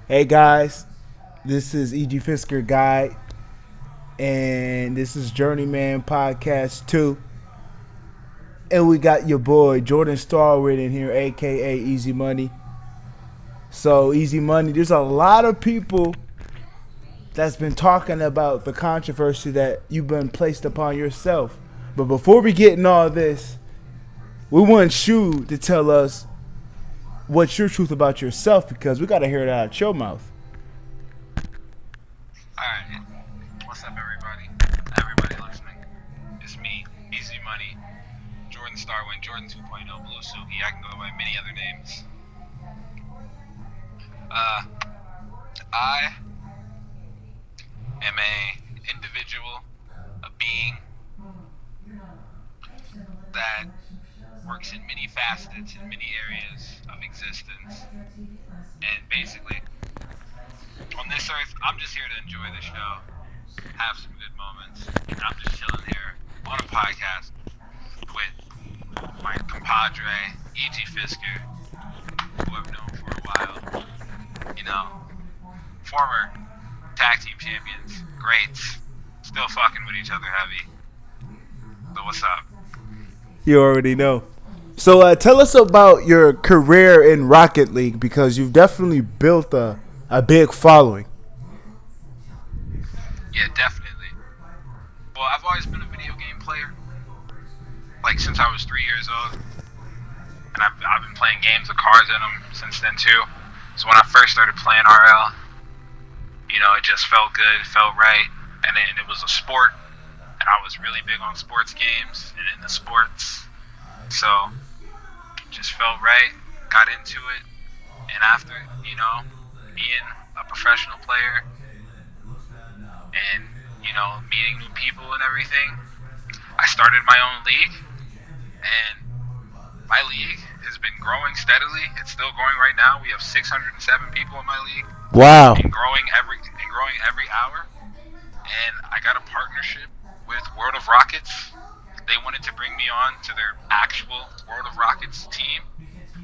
Hey guys, this is E.G. Fisker Guide, and this is Journeyman Podcast 2. And we got your boy Jordan Starwnd in here, aka Easy Money. So, Easy Money, there's a lot of people that's been talking about the controversy that you've been placed upon yourself. But before we get in all this, we want you to tell us what's your truth about yourself because we got to hear it out of your mouth. Alright, what's up everybody? Everybody listening. It's me, Easy Money, Jordan Starwnd, Jordan 2.0, Blue Suki, I can go by many other names. I am a individual, a being that works in many facets, in many areas of existence. And basically, on this earth, I'm just here to enjoy the show, have some good moments. I'm just chilling here on a podcast with my compadre, E.G. Fisker, who I've known for a while. You know, former tag team champions, greats, still fucking with each other heavy. So what's up? You already know. So tell us about your career in Rocket League because you've definitely built a big following. Yeah, definitely. Well, I've always been a video game player, like since I was 3 years old. And I've been playing games with cars in them since then too. So when I first started playing RL, you know, it just felt good, it felt right. And then it was a sport, and I was really big on sports games and in the sports. So it just felt right, got into it. And after, you know, being a professional player and, you know, meeting new people and everything, I started my own league. And my league has been growing steadily. It's still growing right now. We have 607 people in my league. Wow. And growing every hour. And I got a partnership with World of Rockets. They wanted to bring me on to their actual World of Rockets team,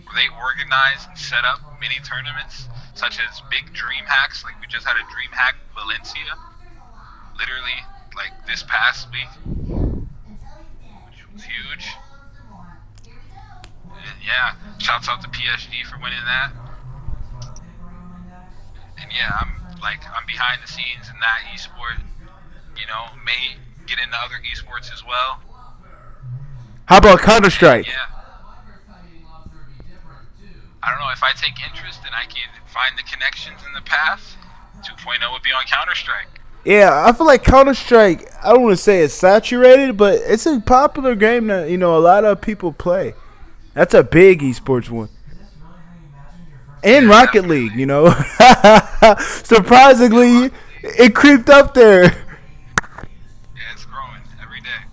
where they organize and set up mini tournaments, such as big dream hacks. Like we just had a dream hack Valencia, literally like this past week, which was huge. And yeah, shouts out to PSG for winning that. And yeah, I'm behind the scenes in that esport. You know, may get into other esports as well. How about Counter Strike? Yeah. I don't know, if I take interest and I can find the connections in the path, 2.0 would be on Counter Strike. Yeah, I feel like Counter Strike. I don't want to say it's saturated, but it's a popular game that a lot of people play. That's a big esports one. And Yeah, Rocket definitely. League, surprisingly, it creeped up there. Yeah, it's growing every day.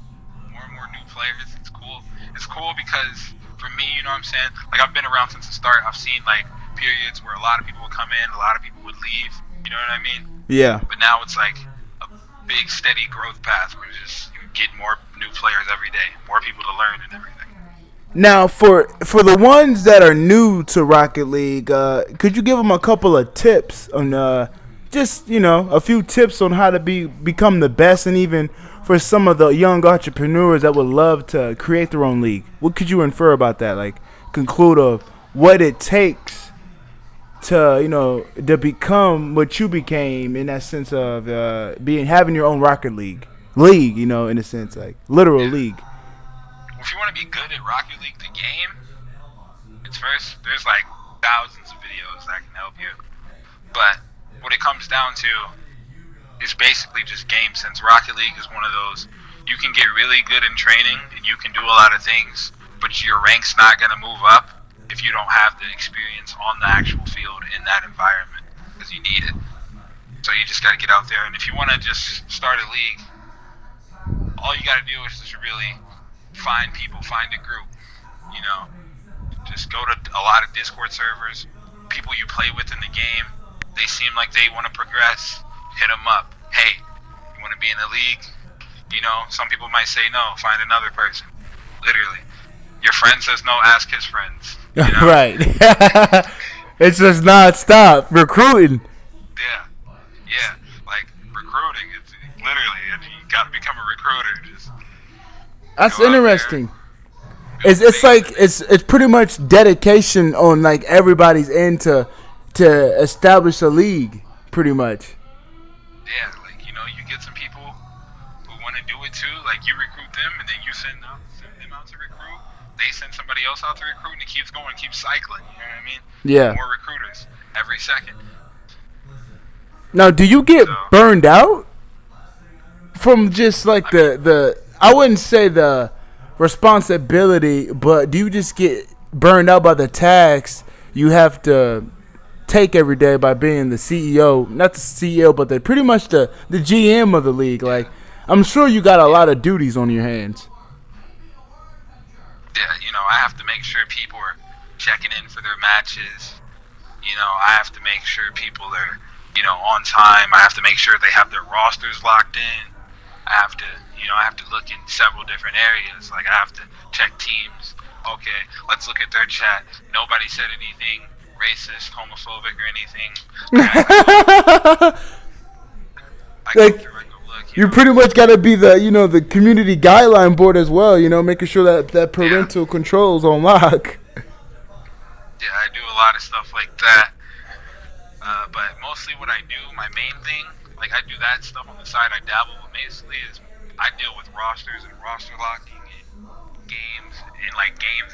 More and more new players. It's cool. It's cool because for me, you know what I'm saying? Like I've been around since the start. I've seen like periods where a lot of people would come in, a lot of people would leave. You know what I mean? Yeah. But now it's like a big, steady growth path where you get more new players every day, more people to learn and everything. Now, for the ones that are new to Rocket League, could you give them a couple of tips on just a few tips on how to become the best, and even for some of the young entrepreneurs that would love to create their own league? What could you infer about that? Like, conclude of what it takes to become what you became in that sense of having your own Rocket League, in a sense, like literal Yeah. league. Well, if you want to be good at Rocket League, the game, there's like thousands of videos that can help you. But what it comes down to is basically just game sense. Rocket League is one of those, you can get really good in training and you can do a lot of things, but your rank's not going to move up if you don't have the experience on the actual field in that environment, because you need it. So you just got to get out there. And if you want to just start a league, all you got to do is just really find people, find a group, you know. Just go to a lot of Discord servers, people you play with in the game. They seem like they want to progress. Hit them up. Hey, you want to be in a league? You know, some people might say no. Find another person. Literally, your friend says no. Ask his friends. You know? Right. It's just non-stop recruiting. Yeah, yeah. Like recruiting, it's literally you got to become a recruiter. Just That's go out there, interesting. build It's faith like in it. it's pretty much dedication on like everybody's end to establish a league, pretty much. Yeah, like you get some people who want to do it too. Like you recruit them, and then you send them out to recruit. They send somebody else out to recruit, and it keeps going, keeps cycling. You know what I mean? Yeah. More recruiters every second. Now, do you get So burned out from just like I mean, the I wouldn't say the responsibility, but do you just get burned out by the tax you have to take every day by being the CEO, not the CEO, but pretty much the GM of the league? yeah, Like, I'm sure you got a yeah, lot of duties on your hands. yeah. I have to make sure people are checking in for their matches. I have to make sure people are, on time. I have to make sure they have their rosters locked in. I have to, I have to look in several different areas. Like I have to check teams. Okay, let's look at their chat. Nobody said anything racist, homophobic, or anything. I go Like, through. I go look. you pretty much got to be the community guideline board as well. Making sure that Yeah, parental controls on lock. yeah. I do a lot of stuff like that. But mostly what I do, my main thing, like I do that stuff on the side. I dabble, but mostly is I deal with rosters and roster locking and games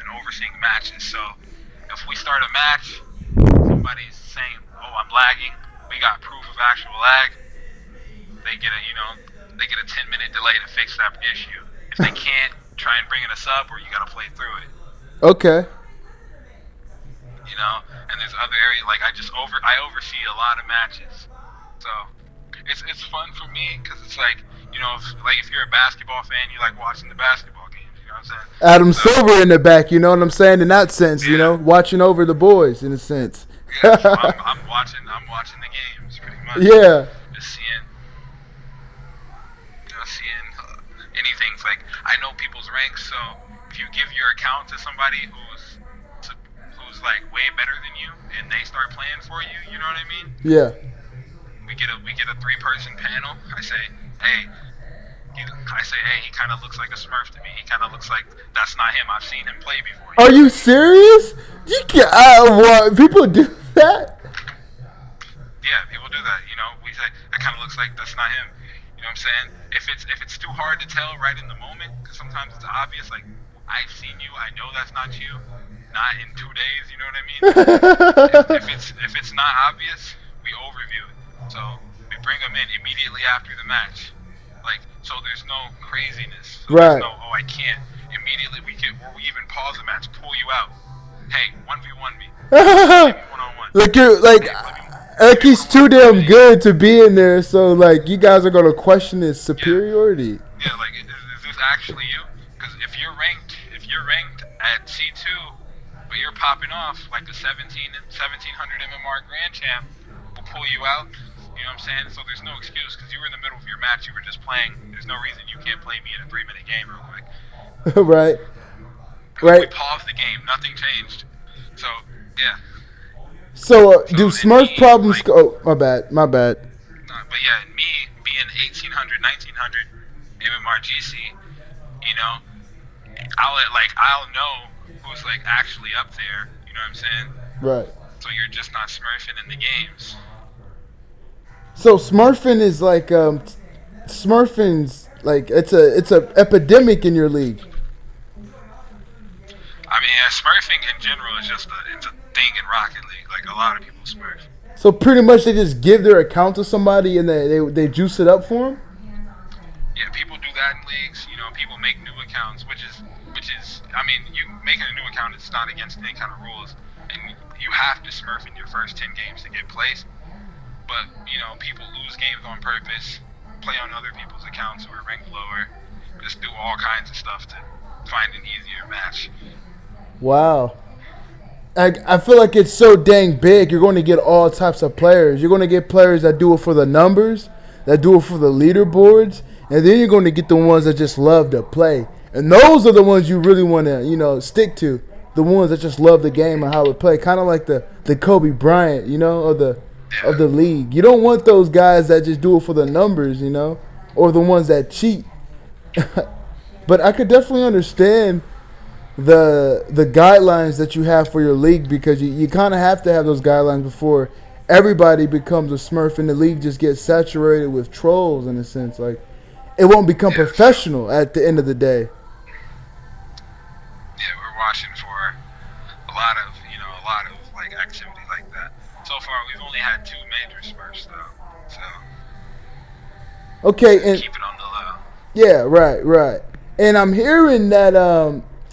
and overseeing matches. So if we start a match, somebody's saying, "Oh, I'm lagging." We got proof of actual lag. They get a 10-minute delay to fix that issue. If they can't, try and bring in a sub, or you gotta play through it. Okay. And there's other areas like I oversee a lot of matches, so it's fun for me because it's like if you're a basketball fan, you like watching the basketball games. You know what I'm saying? Adam So Silver in the back, you know what I'm saying? In that sense, yeah, watching over the boys in a sense. yeah. So I'm watching the games pretty much. Yeah. Just seeing anything. Like I know people's ranks, so if you give your account to somebody who's like way better than you, and they start playing for you, you know what I mean? Yeah. We get a 3-person panel. I say, hey, he kind of looks like a Smurf to me. He kind of looks like that's not him. I've seen him play before. Are you serious? You can what people do that? Yeah, people do that. We say that kind of looks like that's not him. You know what I'm saying? If it's too hard to tell right in the moment, because sometimes it's obvious. Like I've seen you, I know that's not you. Not in 2 days, you know what I mean? if it's not obvious, we overview it. So we bring them in immediately after the match. Like so, there's no craziness. So Right. There's no I can't. Immediately we even pause the match, pull you out. Hey, 1v1 me. Play me one-on-one. Like you're like Hey, like play me he's too one-on-one. damn good to be in there, so like you guys are gonna question his Yeah. superiority. Yeah, like is this actually you? Because if you're ranked at C2, but you're popping off like the 1700 MMR Grand Champ, will pull you out. You know what I'm saying? So there's no excuse because you were in the middle of your match. You were just playing. There's no reason you can't play me in a 3-minute game real quick. Right. We Right. paused the game. Nothing changed. So yeah. So So do and Smurf me, problems like, oh my bad. but yeah, me being 1800, 1900 MMR GC, I'll know who's like actually up there. You know what I'm saying? Right. So you're just not smurfing in the games. So Smurfing is like Smurfing's like it's a epidemic in your league. I mean, smurfing in general is it's a thing in Rocket League. Like a lot of people smurf. So pretty much they just give their account to somebody and they juice it up for them. Yeah, people do that in leagues. People make new accounts, which is I mean, you making a new account is not against any kind of rules, and you have to smurf in your first 10 games to get placed. But people lose games on purpose, play on other people's accounts who are ranked lower, just do all kinds of stuff to find an easier match. Wow. I feel like it's so dang big. You're going to get all types of players. You're going to get players that do it for the numbers, that do it for the leaderboards, and then you're going to get the ones that just love to play. And those are the ones you really want to, stick to. the ones that just love the game and how it play, kind of like the Kobe Bryant, of the league. You don't want those guys that just do it for the numbers, or the ones that cheat. But I could definitely understand the guidelines that you have for your league, because you kind of have to have those guidelines before everybody becomes a Smurf and the league just gets saturated with trolls, in a sense. Like, it won't become professional at the end of the day. Yeah, we're watching for a lot of like activity like that. So far, we've only had 2 major Smurfs though, so okay, and keep it on the low. Yeah, right. And I'm hearing that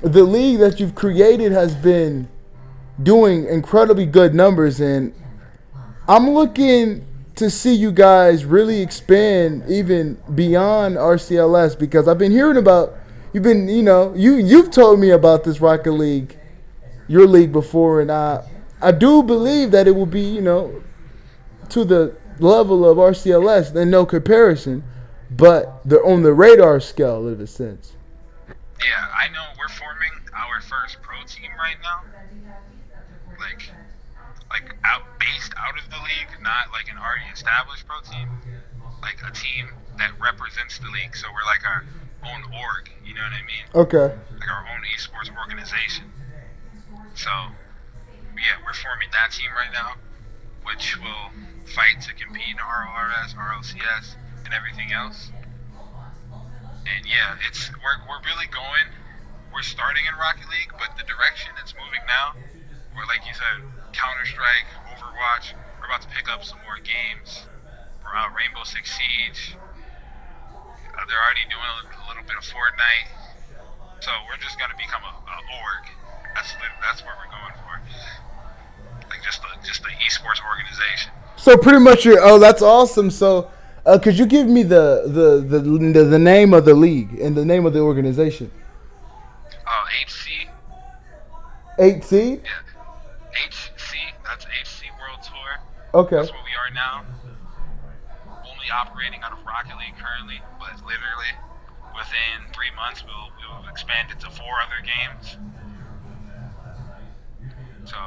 the league that you've created has been doing incredibly good numbers, and I'm looking to see you guys really expand even beyond RCLS, because I've been hearing about you've told me about this Rocket League, your league before, and I do believe that it will be to the level of RCLS, and no comparison, but they're on the radar scale in a sense. Yeah, I know we're forming our first pro team right now. Like based out of the league, not like an already established pro team. Like a team that represents the league. So we're like our own org, you know what I mean? Okay. Like our own esports organization. So yeah, we're forming that team right now, which will fight to compete in RORS, RLCS, and everything else. And yeah, we're really going. We're starting in Rocket League, but the direction it's moving now, we're like you said, Counter-Strike, Overwatch. We're about to pick up some more games. We're out Rainbow Six Siege. They're already doing a little bit of Fortnite. So we're just gonna become a org. That's what we're going for. Like just the esports organization. So pretty much that's awesome. So could you give me the name of the league and the name of the organization? 8C. 8C? Yeah. HC. That's HC World Tour. Okay. That's what we are now. Only operating out of Rocket League currently, but literally within 3 months we'll expand it to 4 other games. So.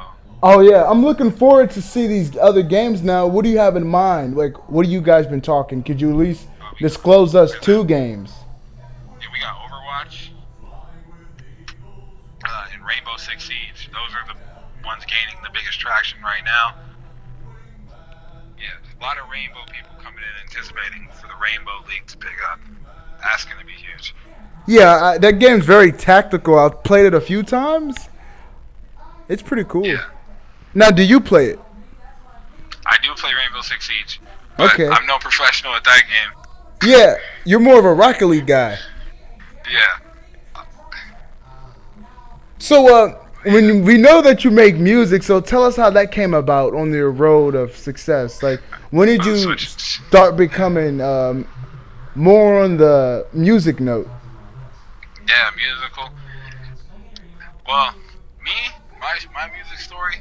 Oh yeah, I'm looking forward to see these other games now. What do you have in mind? Like, what have you guys been talking? Could you at least disclose us 2 games? Yeah, we got Overwatch and Rainbow Six Siege. Those are the ones gaining the biggest traction right now. Yeah, a lot of Rainbow people coming in anticipating for the Rainbow League to pick up. That's going to be huge. Yeah, that game's very tactical. I've played it a few times. It's pretty cool. Yeah. Now, do you play it? I do play Rainbow Six Siege, but okay. I'm no professional at that game. Yeah, you're more of a Rocket League guy. Yeah. So, when we know that you make music, so tell us how that came about on your road of success. Like, when did you start becoming more on the music note? Yeah, musical. Well, my music story,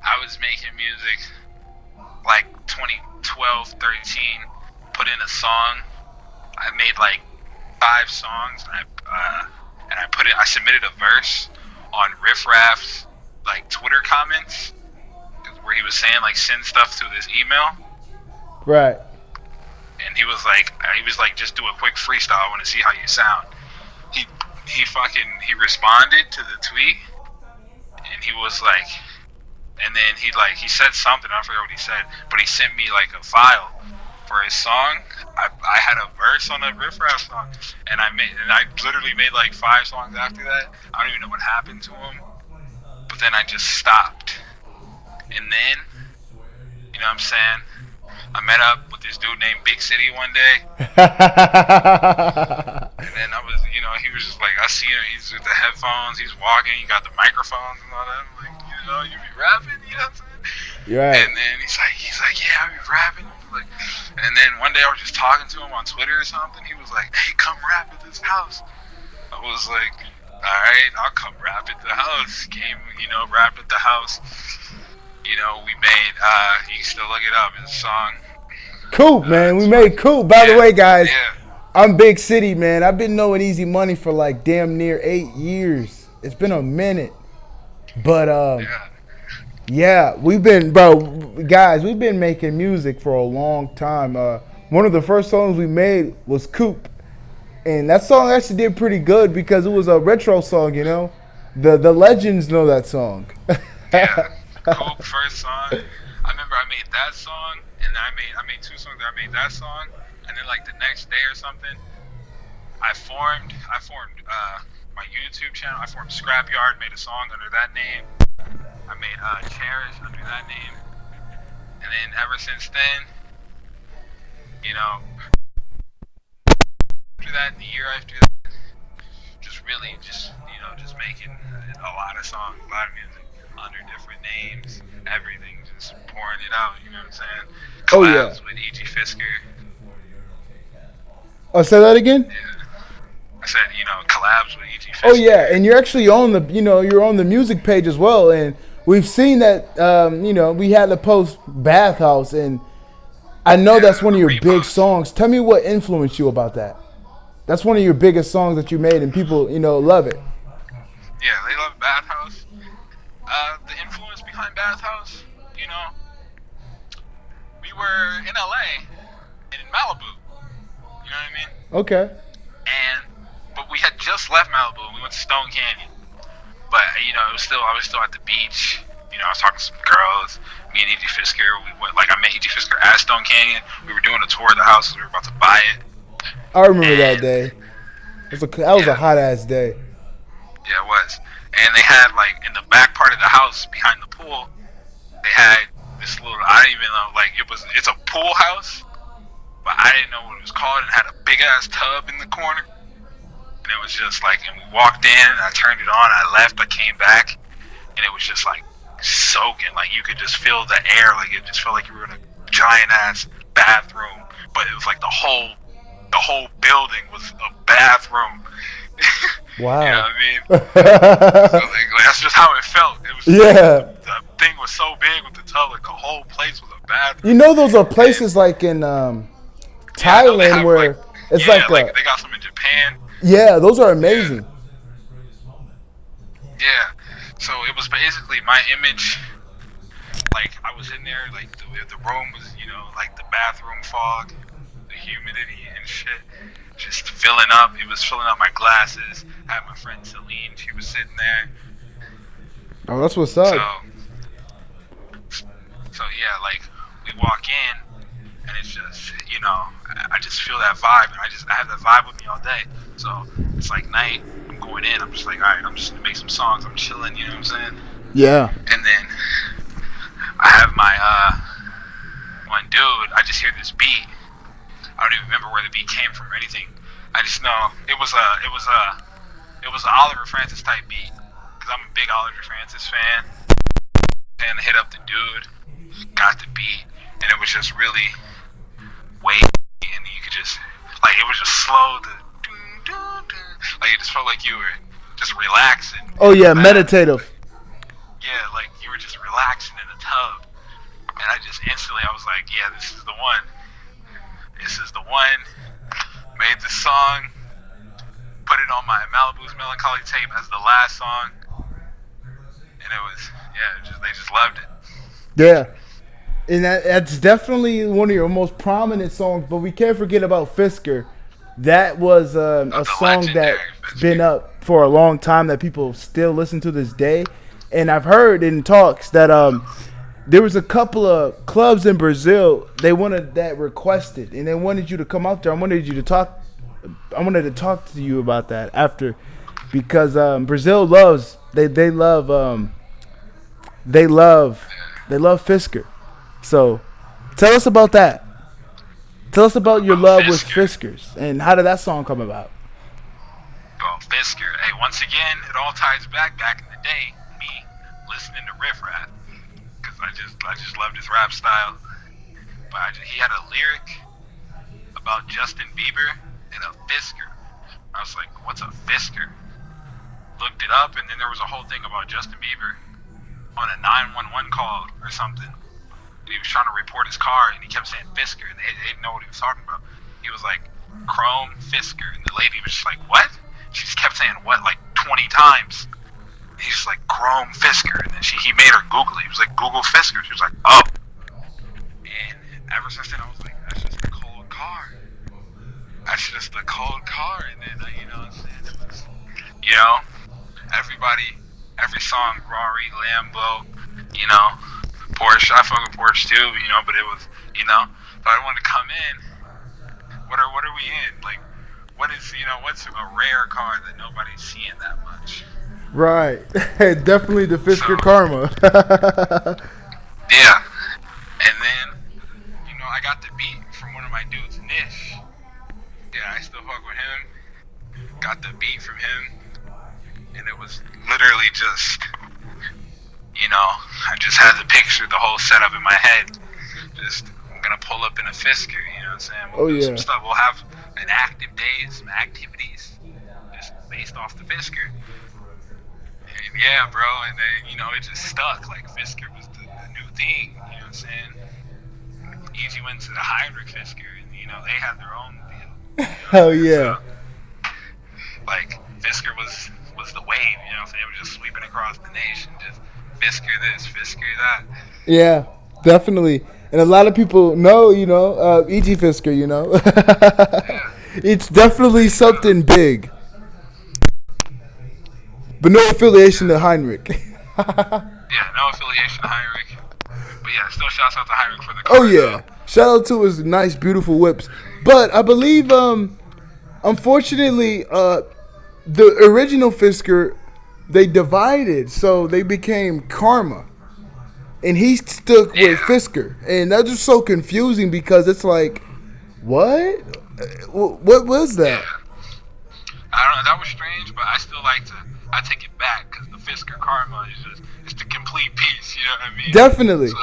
I was making music like 2012, 13, put in a song. I made like 5 songs, and I submitted a verse on Riff Raff's like Twitter comments, where he was saying like send stuff to this email. Right. And he was like just do a quick freestyle. I want to see how you sound. He responded to the tweet, and he was like, and then he said something, I forgot what he said, but he sent me like a file for his song. I had a verse on a Riff Raff song, and I literally made like 5 songs after that. I don't even know what happened to him, but then I just stopped. And then, you know what I'm saying, I met up with this dude named Big City one day. And then he was just like, I see him, he's with the headphones, he's walking, he got the microphones and all that. I'm like, you be rapping, you know what I'm saying? Right. And then he's like, yeah, I be rapping. Like, and then one day I was just talking to him on Twitter or something. He was like, hey, come rap at this house. I was like, all right, I'll come rap at the house. Came, rapped at the house. We made, you can still look it up, it's a song. Cool, man. We made Cool. By the way, guys, yeah. I'm Big City, man. I've been knowing Easy Money for like damn near 8 years. It's been a minute. But Yeah. yeah, we've been, bro, guys, we've been making music for a long time. One of the first songs we made was Coop, and that song actually did pretty good because it was a retro song. You know, the legends know that song. Yeah. Cool first song. I remember I made that song, and then I made two songs. I made that song, and then like the next day or something, I formed my YouTube channel. I formed Scrapyard, made a song under that name. I made Cherish under that name, and then ever since then, you know, after that, the year after that, just really just just making a lot of songs, a lot of music under different names, everything, just pouring it out. You know what I'm saying? Oh yeah. Collabs with E.G. Fisker. Oh, say that again. Yeah. I said, collabs with E.G. Oh Fisker. yeah, and you're actually on the you're on the music page as well, and we've seen that we had to post Bathhouse, and I know that's Yeah, one of a your big repost. songs. Tell me what influenced you about that. That's one of your biggest songs that you made, and people love it. Yeah, they love Bathhouse. The influence behind Bathhouse, you know, we were in LA and in Malibu. You know what I mean? Okay. And but we had just left Malibu and we went to Stone Canyon. But I was still at the beach. I was talking to some girls. Me and E.G. Fisker, we went. Like I met E.G. Fisker at Stone Canyon. We were doing a tour of the houses. We were about to buy it, I remember that and day. That was a yeah, hot ass day. yeah, it was. And they had like in the back part of the house behind the pool, they had this little. I didn't even know like It's a pool house, but I didn't know what it was called. And it had a big ass tub in the corner. And it was just like, and we walked in, and I turned it on, I left, I came back, and it was just like soaking. Like you could just feel the air, like it just felt like you were in a giant ass bathroom. But it was like the whole building was a bathroom. You know Wow. what I mean? So like, that's just how it felt. It was just like Yeah. the thing was so big with the tub, like the whole place was a bathroom. Those are And places like in yeah, I know they Thailand have like, where it's yeah, like like they got some in Japan. yeah, those are Yeah. amazing. Yeah. So it was basically my image. Like I was in there, like the room was, like the bathroom fog, the humidity and shit, just filling up. It was filling up my glasses. I had my friend Celine. She was sitting there. Oh, that's what's So, up. so yeah, like we walk in, and it's just, I just feel that vibe, and I have that vibe with me all day. So it's like night. I'm going in. I'm just like, all right, I'm just gonna make some songs. I'm chilling. You know what I'm saying? Yeah. And then I have my one dude. I just hear this beat. I don't even remember where the beat came from or anything. I just know it was a Oliver Francis type beat because I'm a big Oliver Francis fan. And I hit up the dude, got the beat, and it was just really wavy, and you could just like it was just slow. Like it just felt like you were just relaxing Oh in the yeah, bath. meditative. Yeah, like you were just relaxing in the tub. And I just instantly, I was like, yeah, this is the one. This is the one. Made the song, put it on my Malibu's Melancholy tape as the last song, and it was, yeah, they just loved it. Yeah. And that's definitely one of your most prominent songs, but we can't forget about Fisker. That was Of a the song legendary that's been Fisker. up for a long time that people still listen to this day. And I've heard in talks that there was a couple of clubs in Brazil they wanted that requested, and they wanted you to come out there. I wanted to talk to you about that after, because Brazil loves they love they love Fisker. So tell us about that. Tell us about your About love with Fisker. Fiskers and how did that song come about? Well, Fisker. Hey, once again, it all ties back in the day, me listening to riff rap, because I just loved his rap style. But he had a lyric about Justin Bieber and a Fisker. I was like, what's a Fisker? Looked it up, and then there was a whole thing about Justin Bieber on a 911 call or something. He was trying to report his car, and he kept saying Fisker, and they didn't know what he was talking about. He was like, Chrome Fisker, and the lady was just like, what? She just kept saying what like 20 times. he's like, Chrome Fisker. And then he made her Google it. He was like, Google Fisker. She was like, oh. And ever since then, I was like, that's just a cold car. That's just a cold car. And then, you know what I'm saying? It was, you know, every song, Rari, Lambo, you know, Porsche. I fuck with Porsche too, you know, but it was, you know, if I wanted to come in, what are we in? Like, what's a rare car that nobody's seeing that much? Right. Definitely the Fisker Karma. Yeah. And then, you know, I got the beat from one of my dudes, Nish. Yeah, I still fuck with him. Got the beat from him. And it was literally just, you know, I just had the picture, the whole setup in my head. Just, I'm going to pull up in a Fisker, you know what I'm saying? We'll do some stuff. We'll have an active day, some activities, just based off the Fisker. And yeah, bro, and then, you know, it just stuck. Like, Fisker was the new thing, you know what I'm saying? Easy went to the Heinrich Fisker, and, you know, they had their own deal. You know? Hell yeah. So, like, Fisker was the wave, you know what I'm saying? It was just sweeping across the nation, just Fisker this, Fisker that. Yeah, definitely. And a lot of people know, you know, E.G. Fisker, you know. Yeah. It's definitely something big. But no affiliation to Heinrich. Yeah, no affiliation to Heinrich. But yeah, still shouts out to Heinrich for the car. Oh, yeah. Shout out to his nice, beautiful whips. But I believe, unfortunately, the original Fisker, they divided, so they became Karma. And he stuck with Fisker. And that's just so confusing because it's like, what? What was that? Yeah. I don't know, that was strange, but I still like to, I take it back because the Fisker Karma is just, it's the complete piece, you know what I mean? Definitely. So,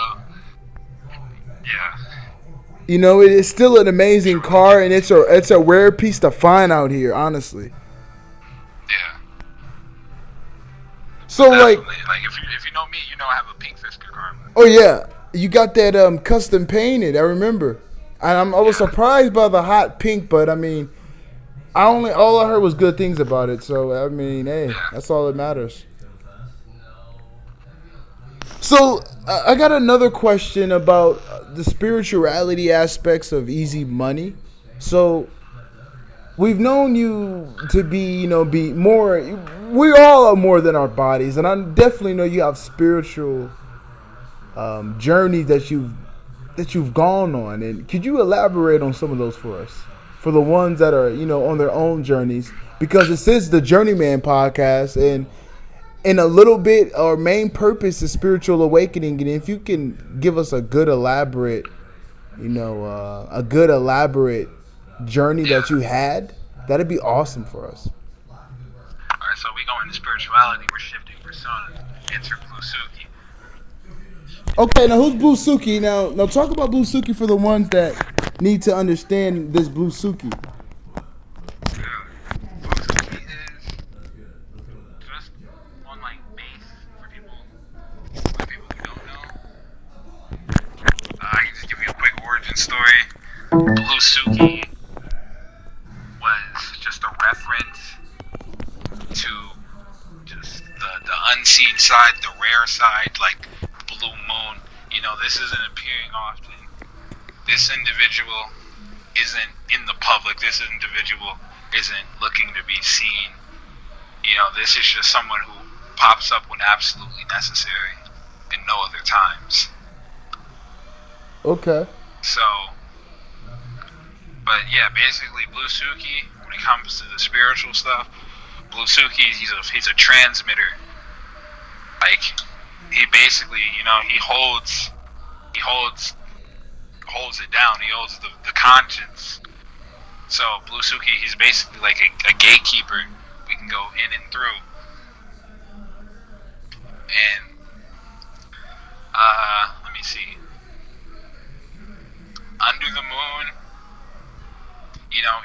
yeah. You know, it is still an amazing car, and it's a rare piece to find out here, honestly. Yeah. So, definitely. Like if you know me, you know I have a pink Fisker Karma. Oh yeah, you got that custom painted. I remember, and I was surprised by the hot pink, but I mean, all I heard was good things about it. So I mean, hey, that's all that matters. So I got another question about the spirituality aspects of Easy Money. So we've known you to be more. We all are more than our bodies, and I definitely know you have spiritual journey that you've gone on. And could you elaborate on some of those for us, for the ones that are on their own journeys? Because this is the Journeyman podcast, and in a little bit, our main purpose is spiritual awakening. And if you can give us a good elaborate journey that you had, that'd be awesome for us. Alright, so we go into spirituality, we're shifting personas. Enter Blue Suki. Okay, now who's Blue Suki? Now talk about Blue Suki for the ones that need to understand this Blue Suki. Blue Suki is just on like base for people who don't know. I can just give you a quick origin story. Blue Suki was just a reference to just the unseen side, the rare side, like Blue Moon. This isn't appearing often. This individual isn't in the public. This individual isn't looking to be seen. This is just someone who pops up when absolutely necessary and no other times. Okay. So, but yeah, basically Blue Suki, when it comes to the spiritual stuff, Blue Suki, he's a transmitter. Like, he basically, he holds it down. He holds the conscience. So Blue Suki, he's basically like a gatekeeper. We can go in and through. And let me see. Under the moon,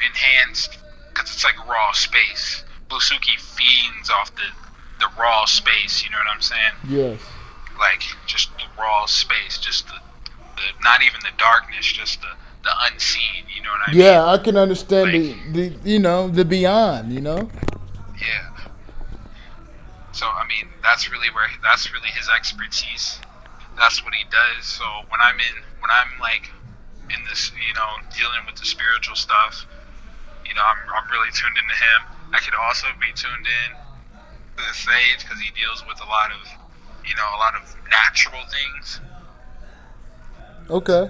enhanced, because it's like raw space. Blue Suki feeds off the raw space, you know what I'm saying? Yes. Like, just the raw space, just the not even the darkness, just the unseen, you know what I mean? Yeah, I can understand like, the beyond, Yeah. So I mean, that's really his expertise. That's what he does. So when I'm like in this, dealing with the spiritual stuff, I'm really tuned into him. I could also be tuned in to the sage because he deals with a lot of natural things. Okay.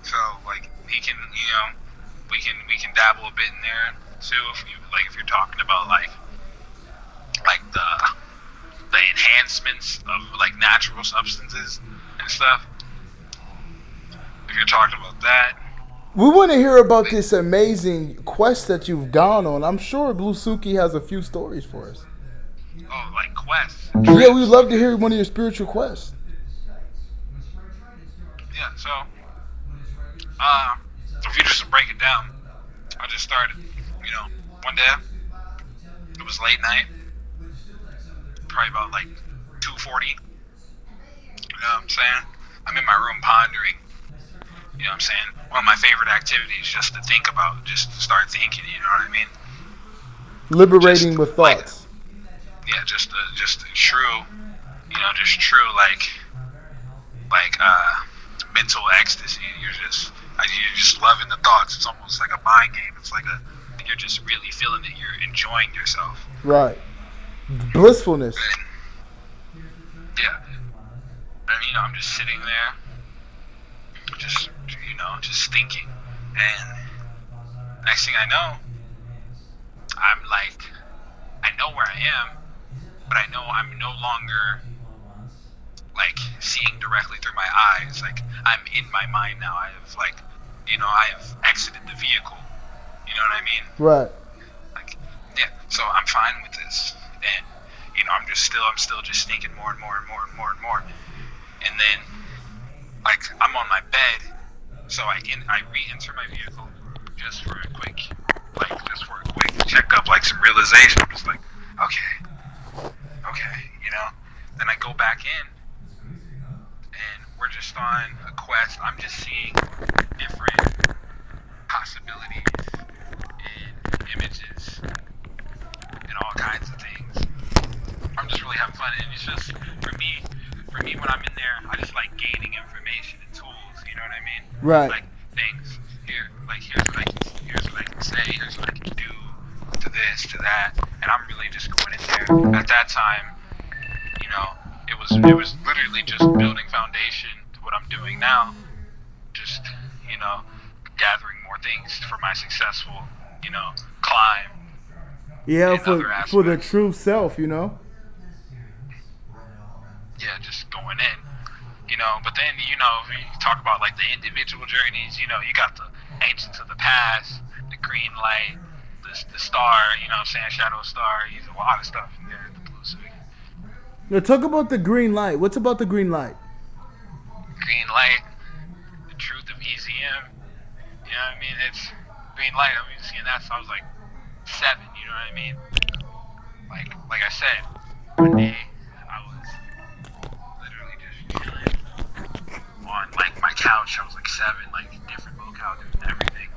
So like he can, we can dabble a bit in there too. If you're talking about like the enhancements of like natural substances and stuff. If you're talking about that, We want to hear about this amazing quest that you've gone on. I'm sure Blue Suki has a few stories for us. oh, like quests and Yeah, we'd trips. love to Okay, hear one of your spiritual quests. yeah. So, if you just break it down, I just started. One day it was late night, probably about like 2:40. You know what I'm saying? I'm in my room pondering. You know what I'm saying? One of my favorite activities just to think about, just to start thinking. You know what I mean? Just Liberating with like, thoughts. yeah, just a true, just true mental ecstasy. You're just loving the thoughts. It's almost like a mind game. It's like you're just really feeling it. You're enjoying yourself. Right. Blissfulness. And yeah, and I'm just sitting there, just thinking, and next thing I know, I'm like, I know where I am, but I know I'm no longer like seeing directly through my eyes. Like I'm in my mind now. I have exited the vehicle. You know what I mean? Right. Like, yeah. So I'm fine with this, and I'm still just thinking more and more and more and more and more, and then like I'm on my bed, so I re-enter my vehicle just for a quick, checkup, like some realization. I'm just like, okay, Then I go back in, and we're just on a quest. I'm just seeing different possibilities and images and all kinds of things. I'm just really having fun, and it's just for me when I'm in there, I just like gaining information and tools. You know what I mean? Right. Like things here, like here's what I can say, here's what I can do to this, to that, and I'm really just going in there. At that time, it was literally just building foundation to what I'm doing now. Just gathering more things for my successful, climb Yeah, and other for the aspects. true self, you know. Yeah, just going in. But then, we talk about like the individual journeys, you got the ancients of the past, the green light, the star, what I'm saying, shadow star, there's a lot of stuff in there, the blue suit. Now talk about the green light. What's about the green light? Green light, the truth of EZM, you know what I mean? It's green light, I've been seeing that since I was like 7, you know what I mean? Like I said, one day I was literally just chilling on like my couch. I was like 7, like different locales and everything.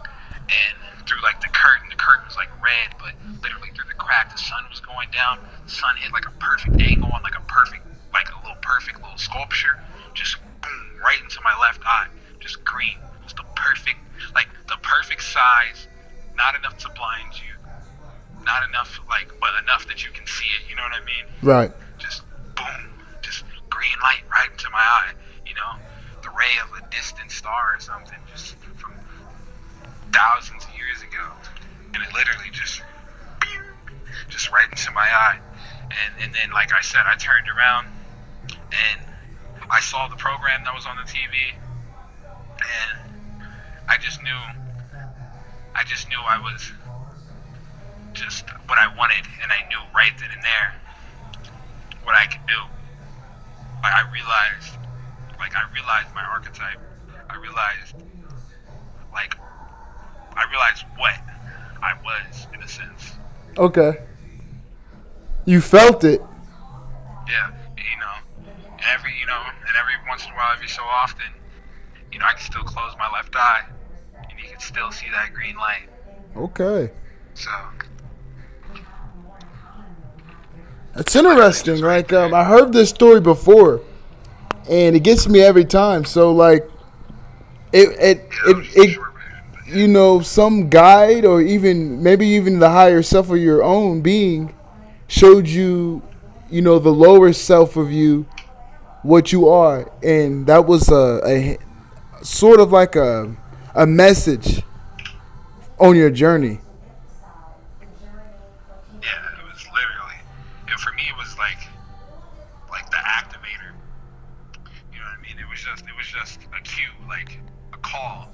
And through like the curtain was like red, but literally through the crack, the sun was going down. The sun hit like a perfect angle on like a perfect little sculpture. Just boom, right into my left eye. Just green. Just the perfect size. Not enough to blind you. Not enough, but enough that you can see it. You know what I mean? Right. Just boom, just green light right into my eye. The ray of a distant star or something, just from thousands of years ago, and it literally just right into my eye. And then, like I said, I turned around and I saw the program that was on the TV, and I just knew I was just what I wanted, and I knew right then and there what I could do. I realized my archetype. I realized what I was in a sense. Okay. You felt it. Yeah, and every once in a while, every so often, I can still close my left eye, and you can still see that green light. Okay. So It's It literally interesting. just right Like there. I heard this story before, and it gets me every time. So like Yeah, that was the short version. But yeah. some guide or even maybe even the higher self of your own being showed you, the lower self of you, what you are, and that was a sort of like a message on your journey. Yeah, it was literally. And for me, it was like the activator. You know what I mean? It was just a cue, like a call.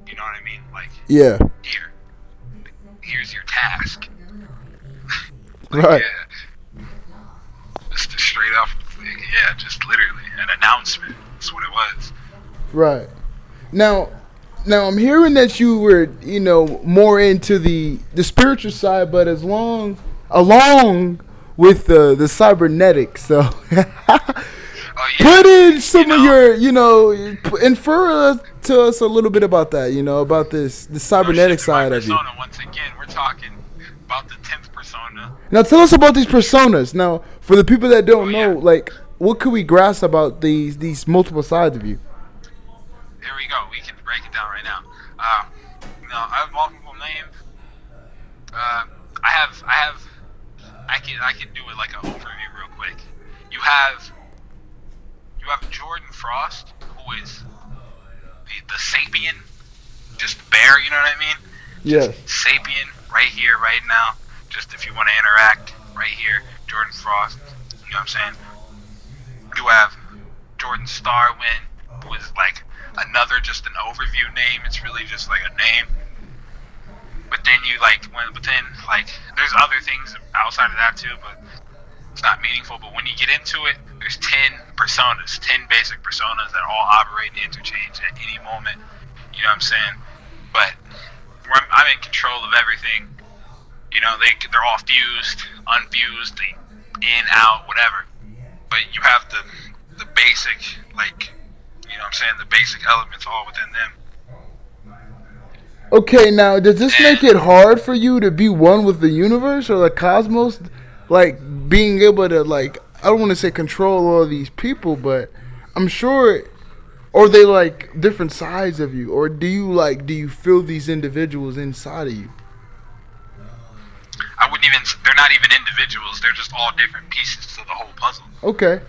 You know what I mean? Like Yeah. here, here's your task. Like Right. yeah, just straight up. Yeah, just literally an announcement. That's what it was. Right. Now, now I'm hearing that you were, more into the spiritual side, but along with the cybernetics. So, Oh yeah, put in you some of know, your, infer to us a little bit about that. About the cybernetic shifting my side of you. persona once again. We're talking about the 10th persona. Now, tell us about these personas. Now, for the people that Oh don't know, yeah, like, what could we grasp about these multiple sides of you? here we go. We can break it down right now. Uh, I have multiple names. Uh, I can do it like an overview real quick. You have you have Jordan Frost, who is the sapien, just bear. You know what I mean? Just Yes. sapien right here, right now. Just if you want to interact, right here, Jordan Frost. You know what I'm saying? You have Jordan Starwnd, who is like another just an overview name. It's really just like a name. But then there's other things outside of that too, but it's not meaningful. But when you get into it, there's 10 personas, 10 basic personas that all operate and interchange at any moment. You know what I'm saying? But I'm in control of everything. They're all fused, unfused, in, out, whatever. But you have the basic, what I'm saying, the basic elements all within them. Okay, now does this make And it hard for you to be one with the universe or the cosmos? Like being able to I don't want to say control all these people, but I'm sure or they like different sides of you, or do you feel these individuals inside of you? I wouldn't even, they're not even individuals, they're just all different pieces to the whole puzzle. Okay.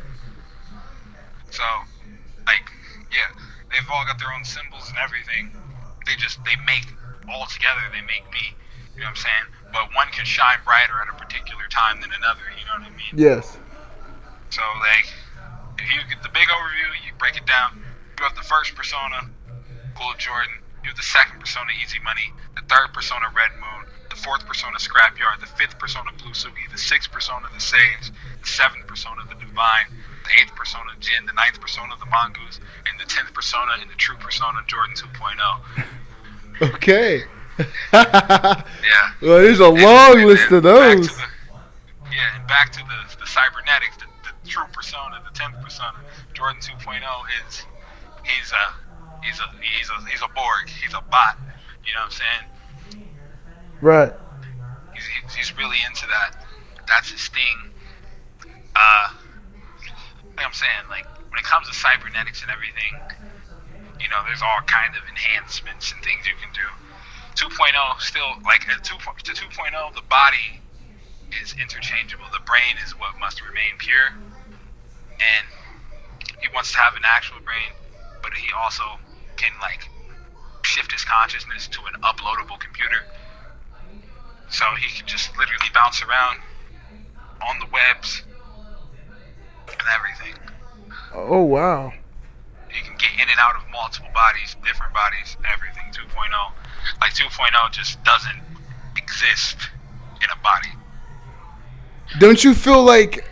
So, like, yeah, they've all got their own symbols and everything. They make, all together, they make me. You know what I'm saying? But one can shine brighter at a particular time than another, you know what I mean? Yes. So, like, if you get the big overview, you break it down. You have the first persona, Cool Jordan. You have the second persona, Easy Money. The third persona, Red Moon. The fourth persona, Scrapyard. The fifth persona, Blue Sugi. The sixth persona, The Sage. The seventh persona, The Divine. The eighth persona, Jin. The ninth persona, The Mongoose. And the 10th persona, and the true persona, Jordan 2.0. Okay. Yeah. Well, there's a long list of those. And back to the cybernetics, the true persona, the 10th persona, Jordan 2.0 is he's a Borg, he's a bot. You know what I'm saying? Right. He's really into that. That's his thing. Like I'm saying, like when it comes to cybernetics and everything, there's all kind of enhancements and things you can do. 2.0 still like to 2.0, the body is interchangeable. The brain is what must remain pure, and he wants to have an actual brain, but he also can shift his consciousness to an uploadable computer, so he can just literally bounce around on the webs and everything. Oh wow. You can get in and out of multiple bodies, different bodies, everything. 2.0, like 2.0 just doesn't exist in a body. Don't you feel like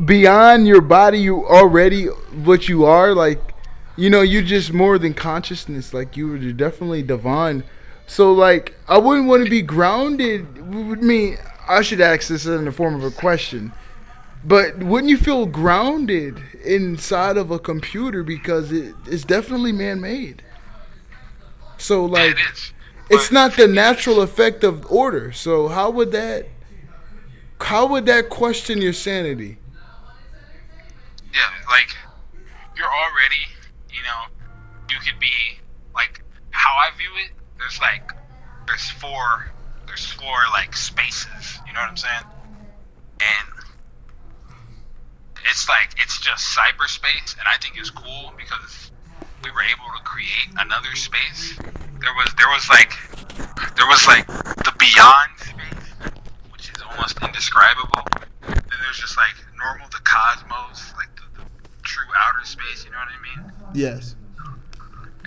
beyond your body you already what you are? Like, you're just more than consciousness. Like you're definitely divine. So like I wouldn't want to be grounded. With me, I should ask this in the form of a question. But wouldn't you feel grounded inside of a computer because it's definitely man-made? So Yeah, like it is. it's But the not the thing natural is, effect of order. So how would that How would that question your sanity? Yeah, like you're already, you know, you could be like how I view it. There's four there's four like spaces. You know what I'm saying? And it's just cyberspace, and I think it's cool because we were able to create another space. There was like the beyond space, which is almost indescribable. Then there's just like normal, the cosmos, like the true outer space. You know what I mean? Yes.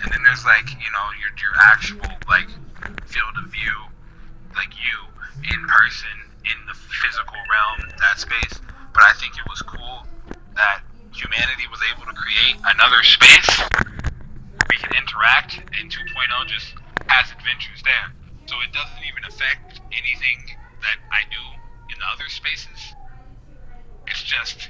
And then there's like your actual like field of view, like you in person in the physical realm, that space. But I think it was cool that humanity was able to create another space where we can interact, and 2.0 just has adventures there. So it doesn't even affect anything that I do in the other spaces. It's just,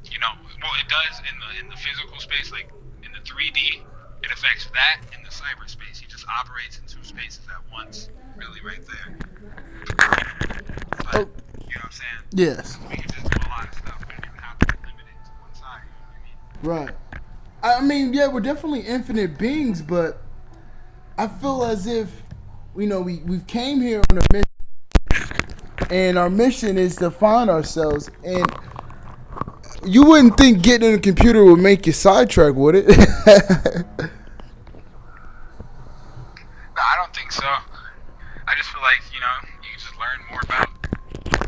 well, it does in the physical space, like in the 3D. It affects that in the cyberspace. He just operates in two spaces at once, really, right there. But, you know what I'm saying? Yes. We can just do a lot of stuff. We don't even have to be limited to one side. You know what I mean? Right. I mean, yeah, we're definitely infinite beings, but I feel as if, we came here on a mission, and our mission is to find ourselves. And you wouldn't think getting in a computer would make you sidetrack, would it? No, I don't think so. I just feel like, you can just learn more about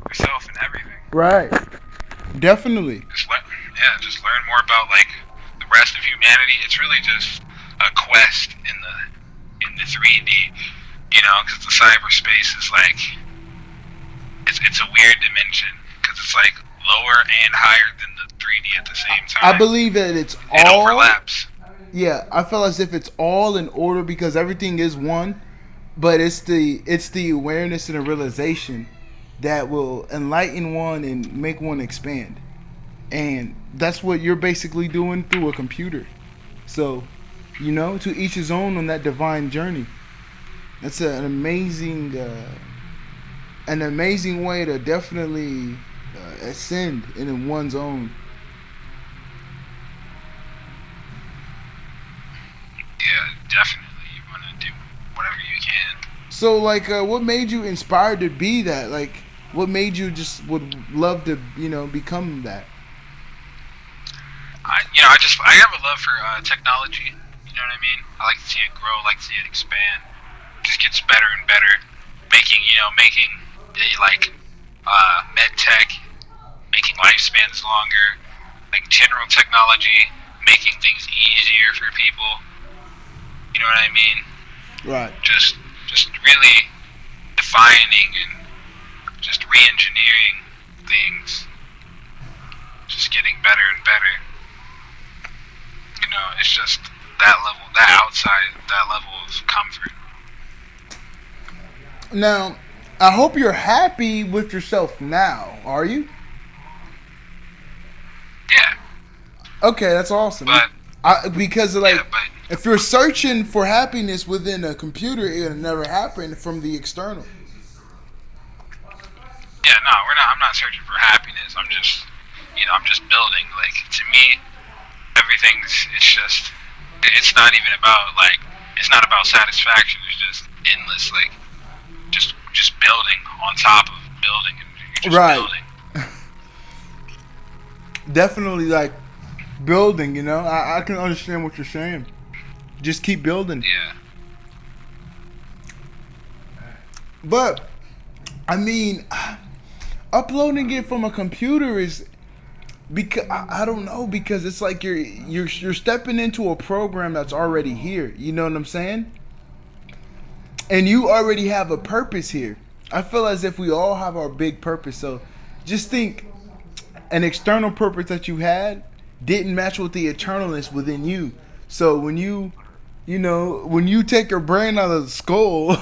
yourself and everything. Right. Definitely. Just learn more about like the rest of humanity. It's really just a quest in the 3D, because the cyberspace is like it's a weird dimension because it's like lower and higher than the 3D at the same time. I believe that it overlaps. Yeah, I feel as if it's all in order because everything is one, but it's the awareness and the realization that will enlighten one and make one expand. And that's what you're basically doing through a computer. So, to each his own on that divine journey. That's an amazing way to definitely ascend in one's own. Yeah, definitely. You want to do whatever you can. So, like, what made you inspired to be that? Like, what made you just would love to, become that? I have a love for technology. You know what I mean? I like to see it grow, I like to see it expand. It just gets better and better. Making med tech, making lifespans longer, like general technology, making things easier for people. You know what I mean? Right. Just really defining and just re-engineering things. Just getting better and better. It's just that level, that level of comfort. Now, I hope you're happy with yourself now. Are you? Yeah. Okay, that's awesome. Because if you're searching for happiness within a computer, it'll never happen from the external. Yeah, no, I'm not searching for happiness. I'm just building. Like, to me, it's not even about it's not about satisfaction. It's just endless, just building on top of building, and you're just building. Definitely, building. I can understand what you're saying. Just keep building. Yeah. But I mean, uploading it from a computer is. Because I don't know, because it's like you're stepping into a program that's already here. You know what I'm saying? And you already have a purpose here. I feel as if we all have our big purpose. So just think, an external purpose that you had didn't match with the eternalness within you. So when you take your brain out of the skull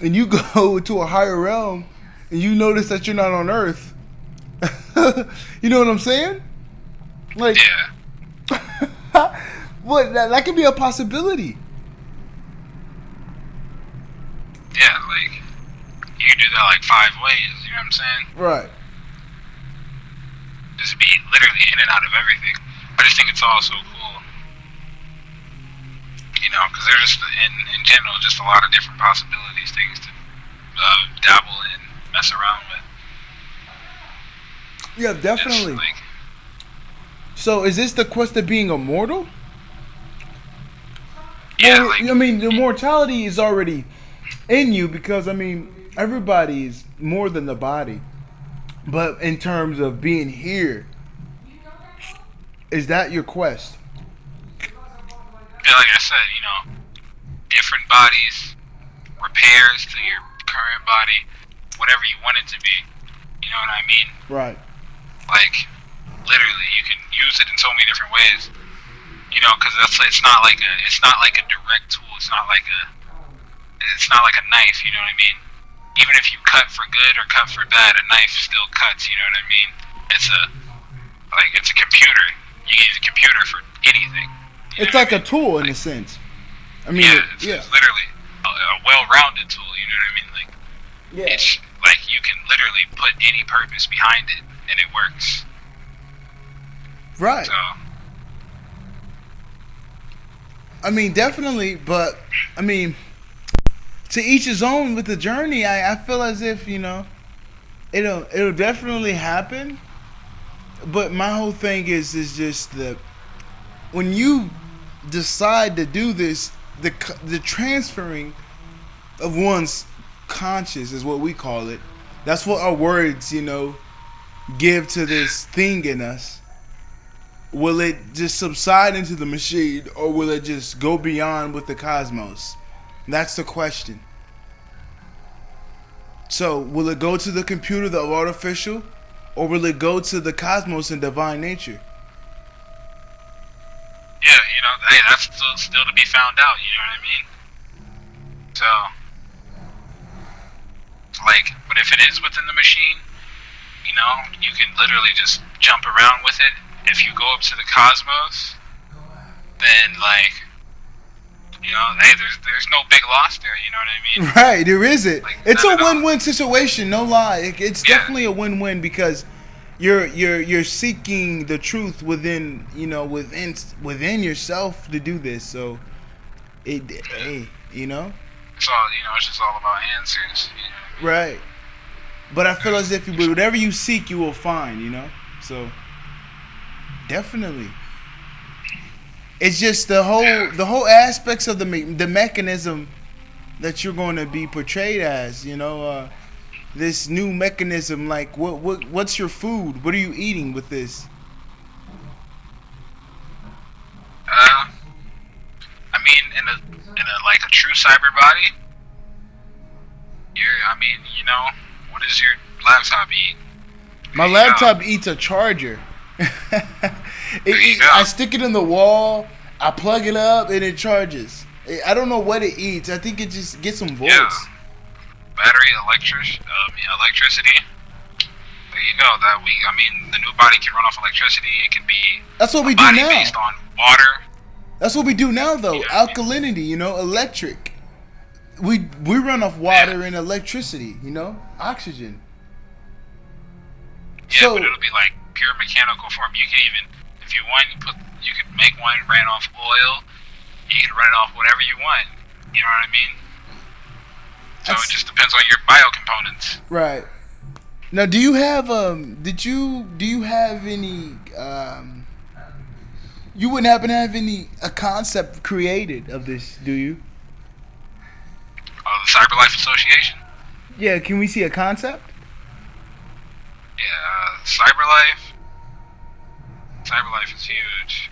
and you go to a higher realm and you notice that you're not on Earth. You know what I'm saying? Like, yeah. What that could be a possibility. Yeah, You can do that like 5 ways. You know what I'm saying? Right. Just be literally in and out of everything. I just think it's all so cool. You know, because there's just in general just a lot of different possibilities, things to dabble in, mess around with. Yeah, definitely. Just, like, so is this the quest of being immortal? yeah, Well, like, I mean, the immortality is already in you because, I mean, everybody's more than the body. But in terms of being here, is that your quest? yeah, like I said, you know, different bodies, repairs to your current body, whatever you want it to be. You know what I mean? Right. Like, literally, you can use it in so many different ways. You know, because it's not like a direct tool. It's not like a knife. You know what I mean? Even if you cut for good or cut for bad, a knife still cuts. You know what I mean? It's a computer. You can use a computer for anything. It's like a tool in a sense. I mean, it's literally a well-rounded tool. You know what I mean? Like, it's like you can literally put any purpose behind it, and it works. Right. So, I mean, definitely, but I mean, to each his own with the journey. I feel as if, you know, it'll definitely happen. But my whole thing is just that when you decide to do this, the transferring of one's conscious is what we call it. That's what our words, you know, give to this thing in us. Will it just subside into the machine, or will it just go beyond with the cosmos? That's the question. So, will it go to the computer, the artificial, or will it go to the cosmos and divine nature? yeah, you know, hey, that's still to be found out. You know what I mean? So, like, but if it is within the machine, you know, you can literally just jump around with it. If you go up to the cosmos, then, like, you know, hey, there's no big loss there. You know what I mean? Right, there isn't. Like, It's a none at all. win-win situation, no lie. It's Yeah. definitely a win-win because you're seeking the truth within, you know, within yourself to do this. So hey, you know, It's all, you know, it's just all about answers. You know? right. But I feel as if whatever you seek, you will find. You know, so definitely. It's just the whole aspects of the mechanism that you're going to be portrayed as. You know, this new mechanism. Like, what's your food? What are you eating with this? I mean, in a like a true cyber body, I mean, you know, what does your laptop eat? My laptop eats a charger. I stick it in the wall. I plug it up and it charges. I don't know what it eats. I think it just gets some volts. Yeah. Battery, electricity. There you go. I mean, the new body can run off electricity. It can be. That's what we do body now. Based on water. That's what we do now, though. Yeah. Alkalinity, you know, electric. We run off water and electricity, you know, oxygen. Yeah, So, but it'll be like pure mechanical form. You can even, if you want, you could make one ran off oil. You can run it off whatever you want. You know what I mean? So it just depends on your biocomponents. right. Now, do you have do you have any you wouldn't happen to have any a concept created of this, do you? Oh, the CyberLife Association. Yeah, can we see a concept? Yeah, CyberLife. CyberLife is huge.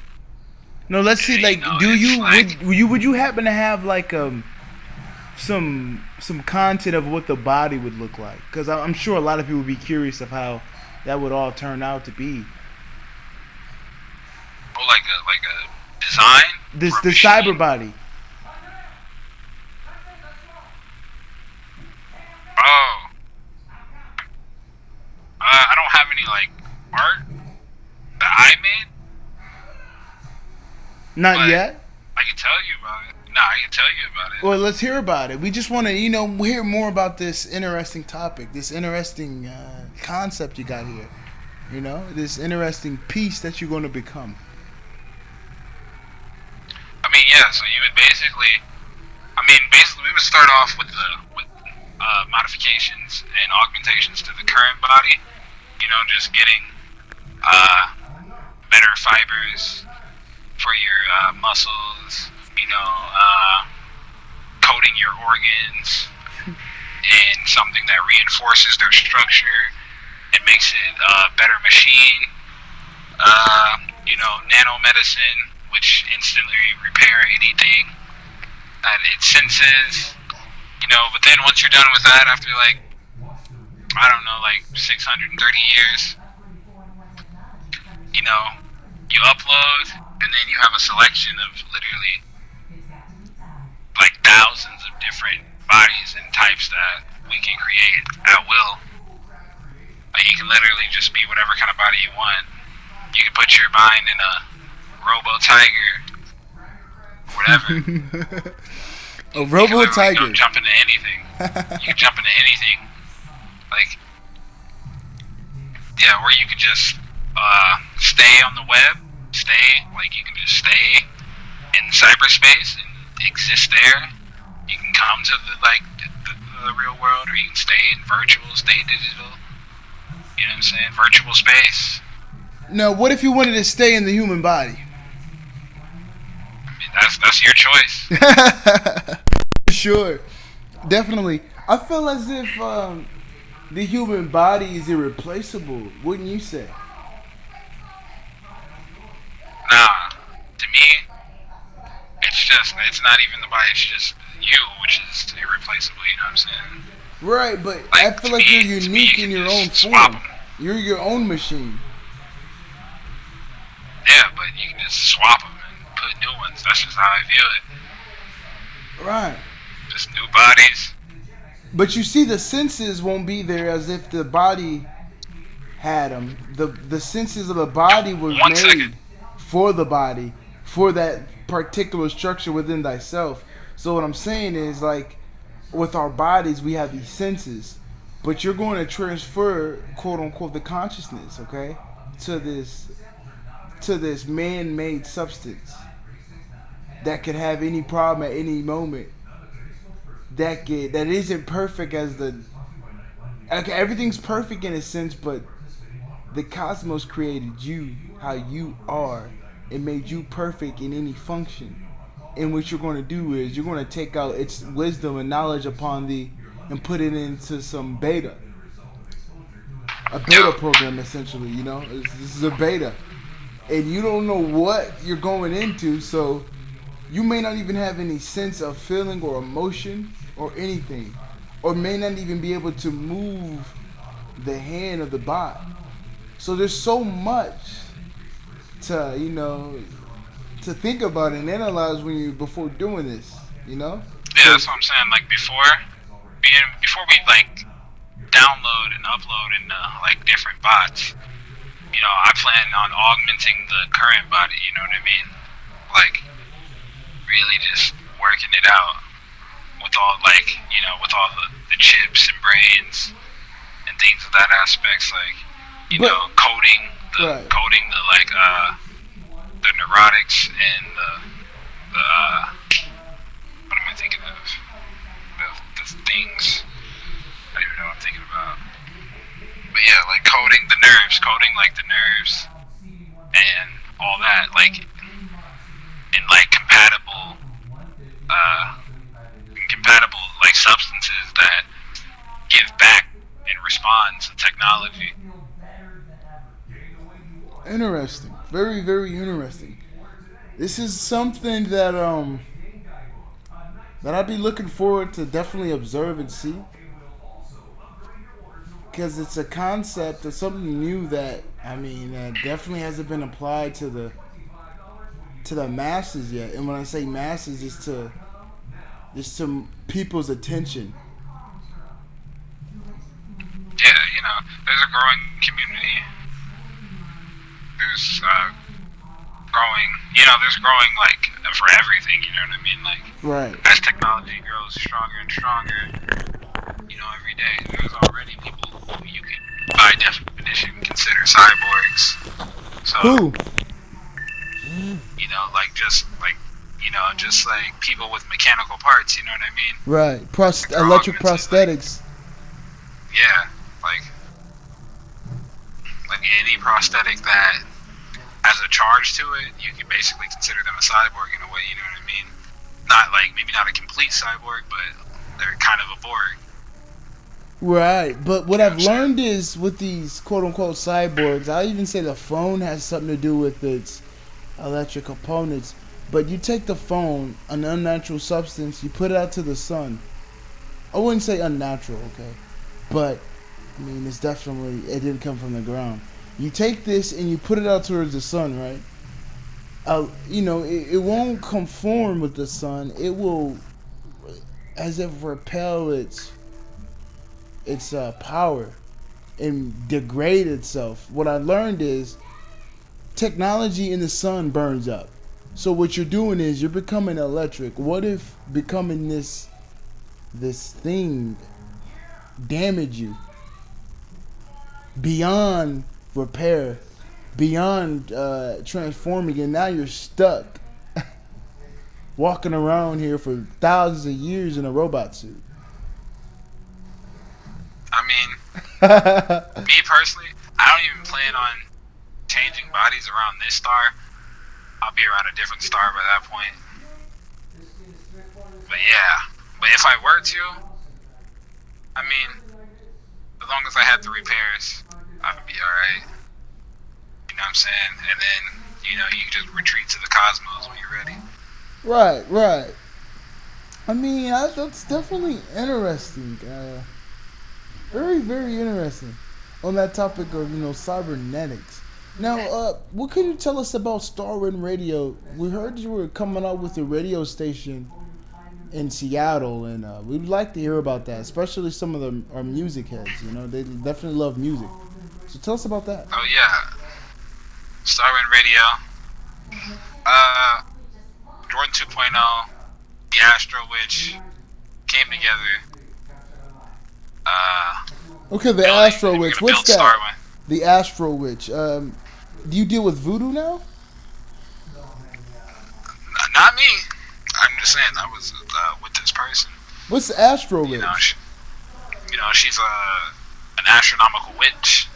No, let's see. Like, No, do it's you like- would you happen to have like some content of what the body would look like? Because I'm sure a lot of people would be curious of how that would all turn out to be. Oh, like a design. This for a the machine? cyber body. Oh. I don't have any like art that I made. Not But yet. I can tell you about it. No, I can tell you about it. Well, let's hear about it. We just want to, hear more about this interesting topic, this interesting concept you got here. This interesting piece that you're going to become. I mean, yeah. So you would basically, we would start off with modifications and augmentations to the current body. Just getting better fibers for your muscles. Coating your organs in something that reinforces their structure and makes it a better machine. Nanomedicine, which instantly repair anything that it senses. But then once you're done with that, after 630 years, you upload, and then you have a selection of literally thousands of different bodies and types that we can create at will. You can literally just be whatever kind of body you want. You can put your mind in a robo tiger, whatever. A robo tiger. Jump into anything. You can jump into anything. Or you could just stay on the web. You can just stay in cyberspace and exist there. You can come to the real world, or you can stay in virtual, stay digital. You know what I'm saying? Virtual space. Now, what if you wanted to stay in the human body? I mean, that's your choice. Sure, definitely. I feel as if the human body is irreplaceable. Wouldn't you say? Nah, to me, it's not even the body. It's just you, which is irreplaceable. You know what I'm saying? Right, but I feel like you're unique in your own form. You're your own machine. Yeah, but you can just swap them and put new ones. That's just how I view it. Right. Just new bodies. But you see, the senses won't be there as if the body had them. The senses of the body were made for the body, for that particular structure within thyself. So what I'm saying is, with our bodies, we have these senses, but you're going to transfer, quote unquote, the consciousness, okay, to this man-made substance that could have any problem at any moment. That isn't perfect as everything's perfect in a sense, but the cosmos created you how you are and made you perfect in any function. And what you're going to do is you're going to take out its wisdom and knowledge upon thee and put it into some beta. A beta program, essentially, This is a beta. And you don't know what you're going into, so you may not even have any sense of feeling or emotion or anything. Or may not even be able to move the hand of the bot. So there's so much to think about and analyze before doing this, Yeah, that's what I'm saying. Before we download and upload into different bots, I plan on augmenting the current body. You know what I mean? Really just working it out with all with all the chips and brains and things of that aspects. Coding the the neurotics and the what am I thinking of? The things. I don't even know what I'm thinking about. But yeah, coding the nerves and all that, in compatible substances that give back and respond to technology. Interesting. Very, very interesting. This is something that I'd be looking forward to definitely observe and see. Because it's a concept, it's something new that definitely hasn't been applied to the masses yet. And when I say masses, it's to people's attention. Yeah, there's a growing community. There's growing. You know, there's growing like for everything. You know what I mean? Like Right. as technology grows stronger and stronger, you know, every day there's already people who you can, by definition, consider cyborgs. So Who? you know, like just like you know, just like people with mechanical parts. You know what I mean? Right. Like they're Electric augmented. Like prosthetics. yeah, like any prosthetic that has a charge to it, you can basically consider them a cyborg in a way. You know what I mean? Not like maybe not a complete cyborg, but they're kind of a Borg. Right. But what You know I've what I'm saying? learned is with these quote unquote cyborgs, I even say the phone has something to do with its electric components. But you take the phone, an unnatural substance, you put it out to the sun. I wouldn't say unnatural, okay? But, I mean, it's definitely, it didn't come from the ground. You take this and you put it out towards the sun, right? You know, it won't conform with the sun. It will, as if repel its power and degrade itself. What I learned is technology in the sun burns up. So what you're doing is you're becoming electric. What if becoming this thing damage you beyond repair, beyond transforming, and now you're stuck walking around here for thousands of years in a robot suit? I mean, me personally, I don't even plan on changing bodies around this star. I'll be around a different star by that point. But yeah, but if I were to, I mean, as long as I had the repairs, I'd be alright. You know what I'm saying? And then, you know, you can just retreat to the cosmos when you're ready. Right, right. I mean, that's definitely interesting. Very, very interesting. On that topic of cybernetics. Now, what can you tell us about Starwnd Radio? We heard you were coming up with a radio station in Seattle, and we'd like to hear about that, especially some of our music heads. You know, they definitely love music. So tell us about that. Oh yeah, Starwnd Radio. Jordan 2.0, the Astro Witch came together. Okay, the Building, Astro we're Witch. gonna What's build that? Starwnd. The Astro Witch. Do you deal with voodoo now? Not me. I'm just saying I was with this person. What's the Astro You Witch? know, she's an astronomical witch.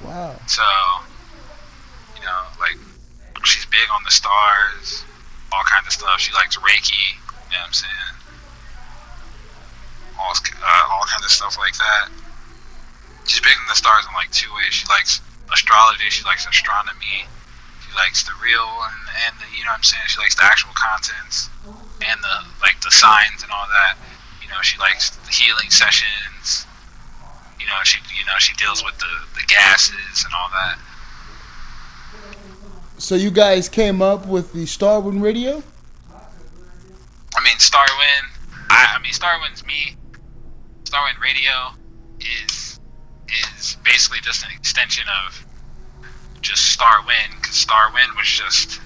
Wow. So, you know, like she's big on the stars, all kinds of stuff. She likes Reiki. You know what I'm saying? All kinds of stuff like that. She's big on the stars in like two ways. She likes astrology. She likes astronomy. She likes the real and the, you know what I'm saying. She likes the actual contents and the signs and all that. You know, she likes the healing sessions. She deals with the gases and all that. So you guys came up with the Starwnd Radio? I mean, Starwnd. I mean, Starwnd's me. Starwnd Radio is basically just an extension of just Starwnd, because Starwnd was just,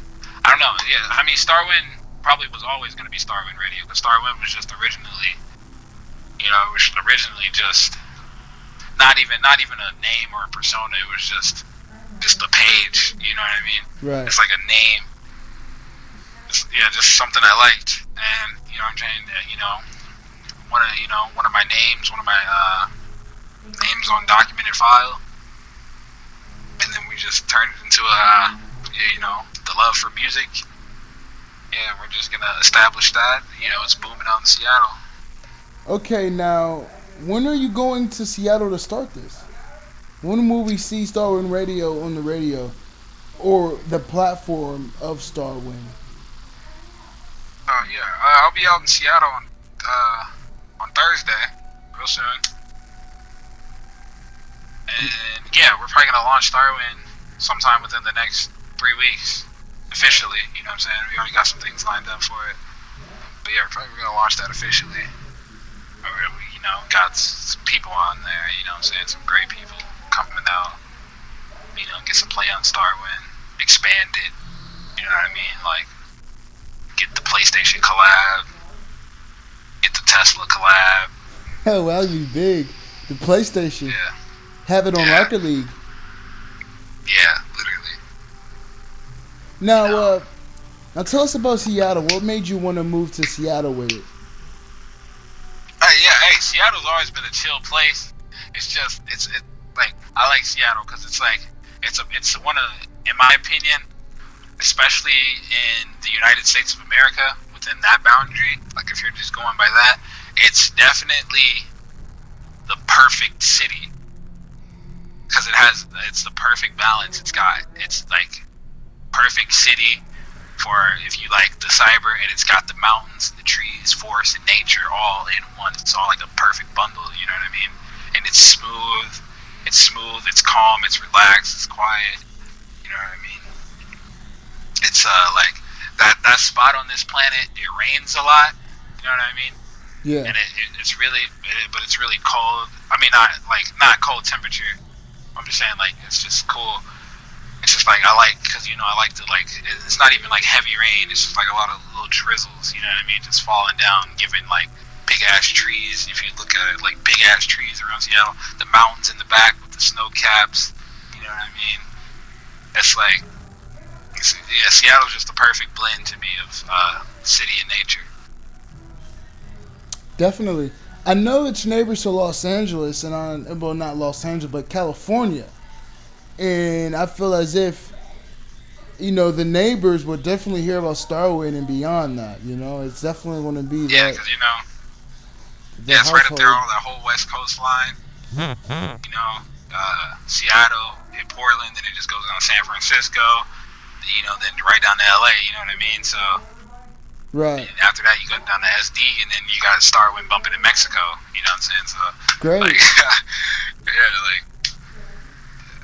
I don't know. Yeah, I mean, Starwnd probably was always going to be Starwnd Radio, because Starwnd was just originally, it was originally just not even a name or a persona. It was just a page. You know what I mean? Right. It's like a name. Just something I liked, and I'm saying, one of my names, one of my names on documented file, and then we just turned it into the love for music. Yeah, we're just gonna establish that. It's booming out in Seattle. Okay, now, when are you going to Seattle to start this? When will we see Starwnd Radio on the radio, or the platform of Starwnd? Oh yeah, I'll be out in Seattle on Thursday, real soon. And yeah, we're probably gonna launch Starwnd sometime within the next 3 weeks, officially. You know what I'm saying? We already got some things lined up for it. But yeah, we're probably gonna launch that officially. We got some people on there. You know what I'm saying? Some great people coming out. Get some play on Starwnd, expand it. You know what I mean? Like, get the PlayStation collab, get the Tesla collab. Oh, well, that'd be big. The PlayStation. Yeah. Have it on Yeah. Rocket League. Yeah, literally. Now, You know? now tell us about Seattle. What made you want to move to Seattle with it? Yeah, hey, Seattle's always been a chill place. It's just, like, I like Seattle because it's like, it's one of, in my opinion, especially in the United States of America, within that boundary, like if you're just going by that, it's definitely the perfect city because it's the perfect balance. It's like perfect city for if you like the cyber, and it's got the mountains, the trees, forest, and nature all in one. It's all like a perfect bundle, you know what I mean? And it's smooth, it's calm, it's relaxed, it's quiet, you know what I mean? It's like that spot on this planet, it rains a lot, you know what I mean? Yeah. And it's really, but it's really cold. I mean, not cold temperature. I'm just saying, like, it's just cool. It's just like, because I like to, like, it's not even like heavy rain. It's just like a lot of little drizzles, you know what I mean? Just falling down, giving like big ass trees. If you look at it, like big ass trees around Seattle, the mountains in the back with the snow caps, you know what I mean? It's like, yeah, Seattle's just the perfect blend to me of city and nature. Definitely. I know it's neighbors to Los Angeles well, not Los Angeles, but California. And I feel as if, the neighbors would definitely hear about Starwnd and beyond that. It's definitely going to be Yeah, that. because The it's right up there household. on that whole West Coast line. Seattle, hit Portland, then it just goes down to San Francisco. Then right down to LA. You know what I mean? So Right. and after that, you go down to SD, and then you got to start when bumping in Mexico. You know what I'm saying? So Great. like, yeah, like.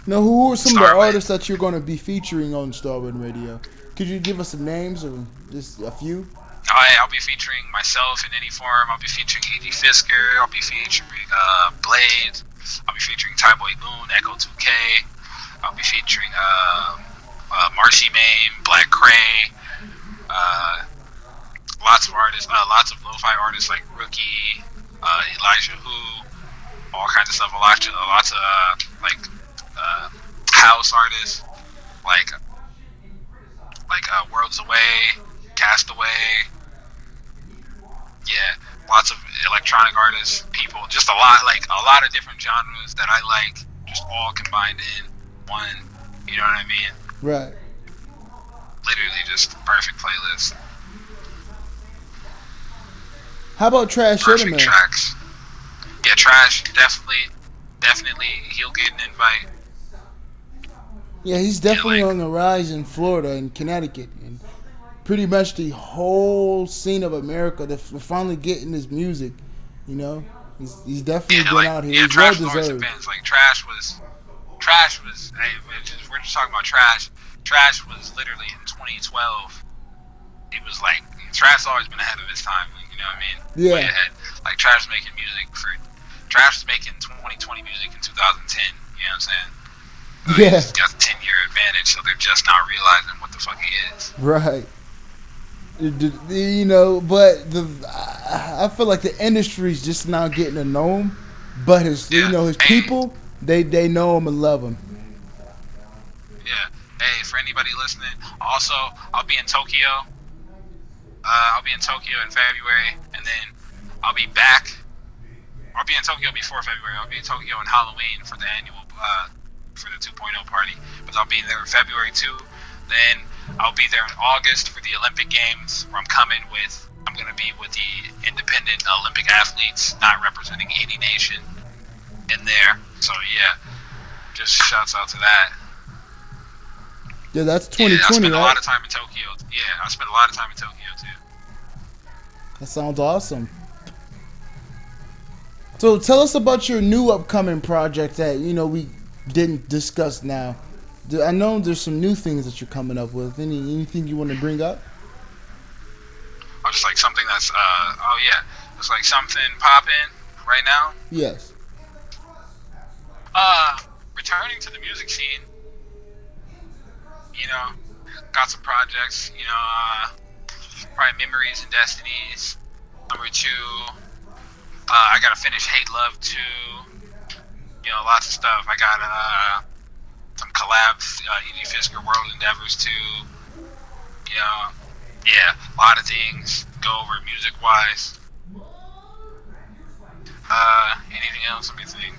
Now, who are some of the Starwnd. artists that you're going to be featuring on Starwnd Radio? Could you give us some names or just a few? I'll be featuring myself in any form. I'll be featuring E.G. Fisker. I'll be featuring Blade. I'll be featuring Tyboy Boone, Echo 2K. I'll be featuring Marcy Mame, Black Cray. Lots of artists, lots of lo-fi artists like Rookie, Elijah Who, all kinds of stuff. Lots of house artists like Worlds Away, Castaway. Yeah, lots of electronic artists, people, just a lot of different genres that I like, just all combined in one. You know what I mean? Right. Literally just perfect playlist. How about Trash Perfect JOURNEYMEN? tracks. Yeah, Trash, definitely, he'll get an invite. Yeah, he's definitely like- on the rise in Florida and Connecticut. And pretty much the whole scene of America. They're finally getting his music. He's definitely been out here. Yeah, He's well Trash was always deserved. advanced. Like Trash was. Hey, we're just talking about Trash. Trash was literally in 2012. It was like Trash always been ahead of his time. You know what I mean? Yeah. Way ahead. Like Trash was making music Trash was making 2020 music in 2010. You know what I'm saying? So Yeah. He's got a 10-year advantage, so they're just not realizing what the fuck he is. Right. But I feel like the industry's just now getting to know him. But his Hey. people, they know him and love him. Yeah. Hey, for anybody listening, also I'll be in Tokyo. I'll be in Tokyo in February, and then I'll be back. I'll be in Tokyo before February. I'll be in Tokyo in Halloween for the annual for the 2.0 party. But I'll be there in February too. Then I'll be there in August for the Olympic Games, where I'm going to be with the independent Olympic athletes, not representing any nation in there. So yeah, just shouts out to that. Yeah, that's Yeah, I 2020, spent a right? lot of time in Tokyo. Yeah, I spent a lot of time in Tokyo too. That sounds awesome. So tell us about your new upcoming project that we didn't discuss now. I know there's some new things that you're coming up with. Anything you want to bring up? Or just like something that's it's like something popping right now. Yes. Returning to the music scene. got some projects. Probably Memories and Destinies. Number 2, I gotta finish Hate Love 2. Lots of stuff. I got some collabs, E.G. Fisker World Endeavors 2. Yeah, a lot of things. Go over music wise. Anything else? Let me think.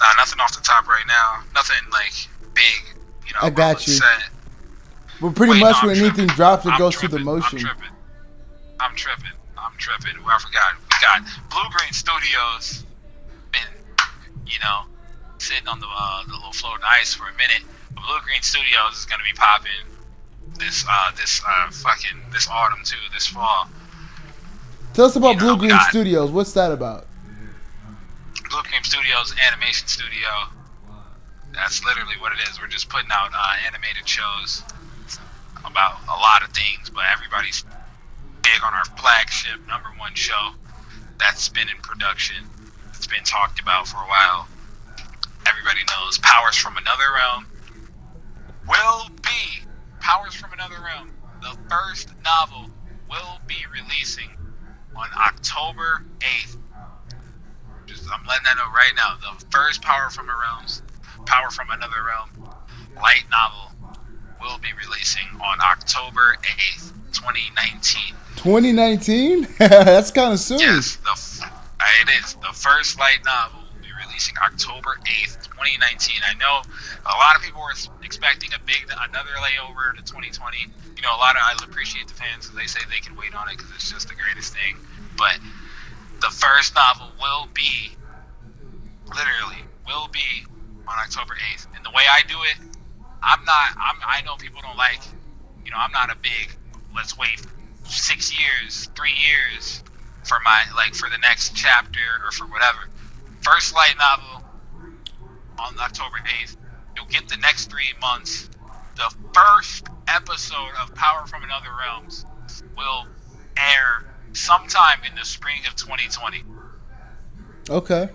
Nah, nothing off the top right now. Nothing like big. I got you. Set. Well, pretty much when anything drops, it goes through the motion. I'm tripping. Well, I forgot. We got Blue Green Studios. Been, sitting on the little floating ice for a minute. But Blue Green Studios is gonna be popping this autumn too. This fall. Tell us about Blue Green Studios. What's that about? Blue Green Studios animation studio. That's literally what it is. We're just putting out animated shows about a lot of things, but everybody's big on our flagship #1 show that's been in production. It's been talked about for a while. Everybody knows Powers from Another Realm will be Powers from Another Realm. The first novel will be releasing on October 8th. I'm letting that know right now. The first Power from Another Realm light novel will be releasing on October 8th, 2019. 2019? That's kind of soon. Yes, it is. The first light novel will be releasing October 8th, 2019. I know a lot of people were expecting another layover to 2020. I appreciate the fans because they say they can wait on it because it's just the greatest thing. But the first novel will be on October 8th. And the way I do it, I know people don't like, I'm not a big, let's wait 6 years, 3 years for the next chapter or for whatever. First light novel on October 8th. You'll get the next 3 months. The first episode of Power from Another Realms will air sometime in the spring of 2020. Okay.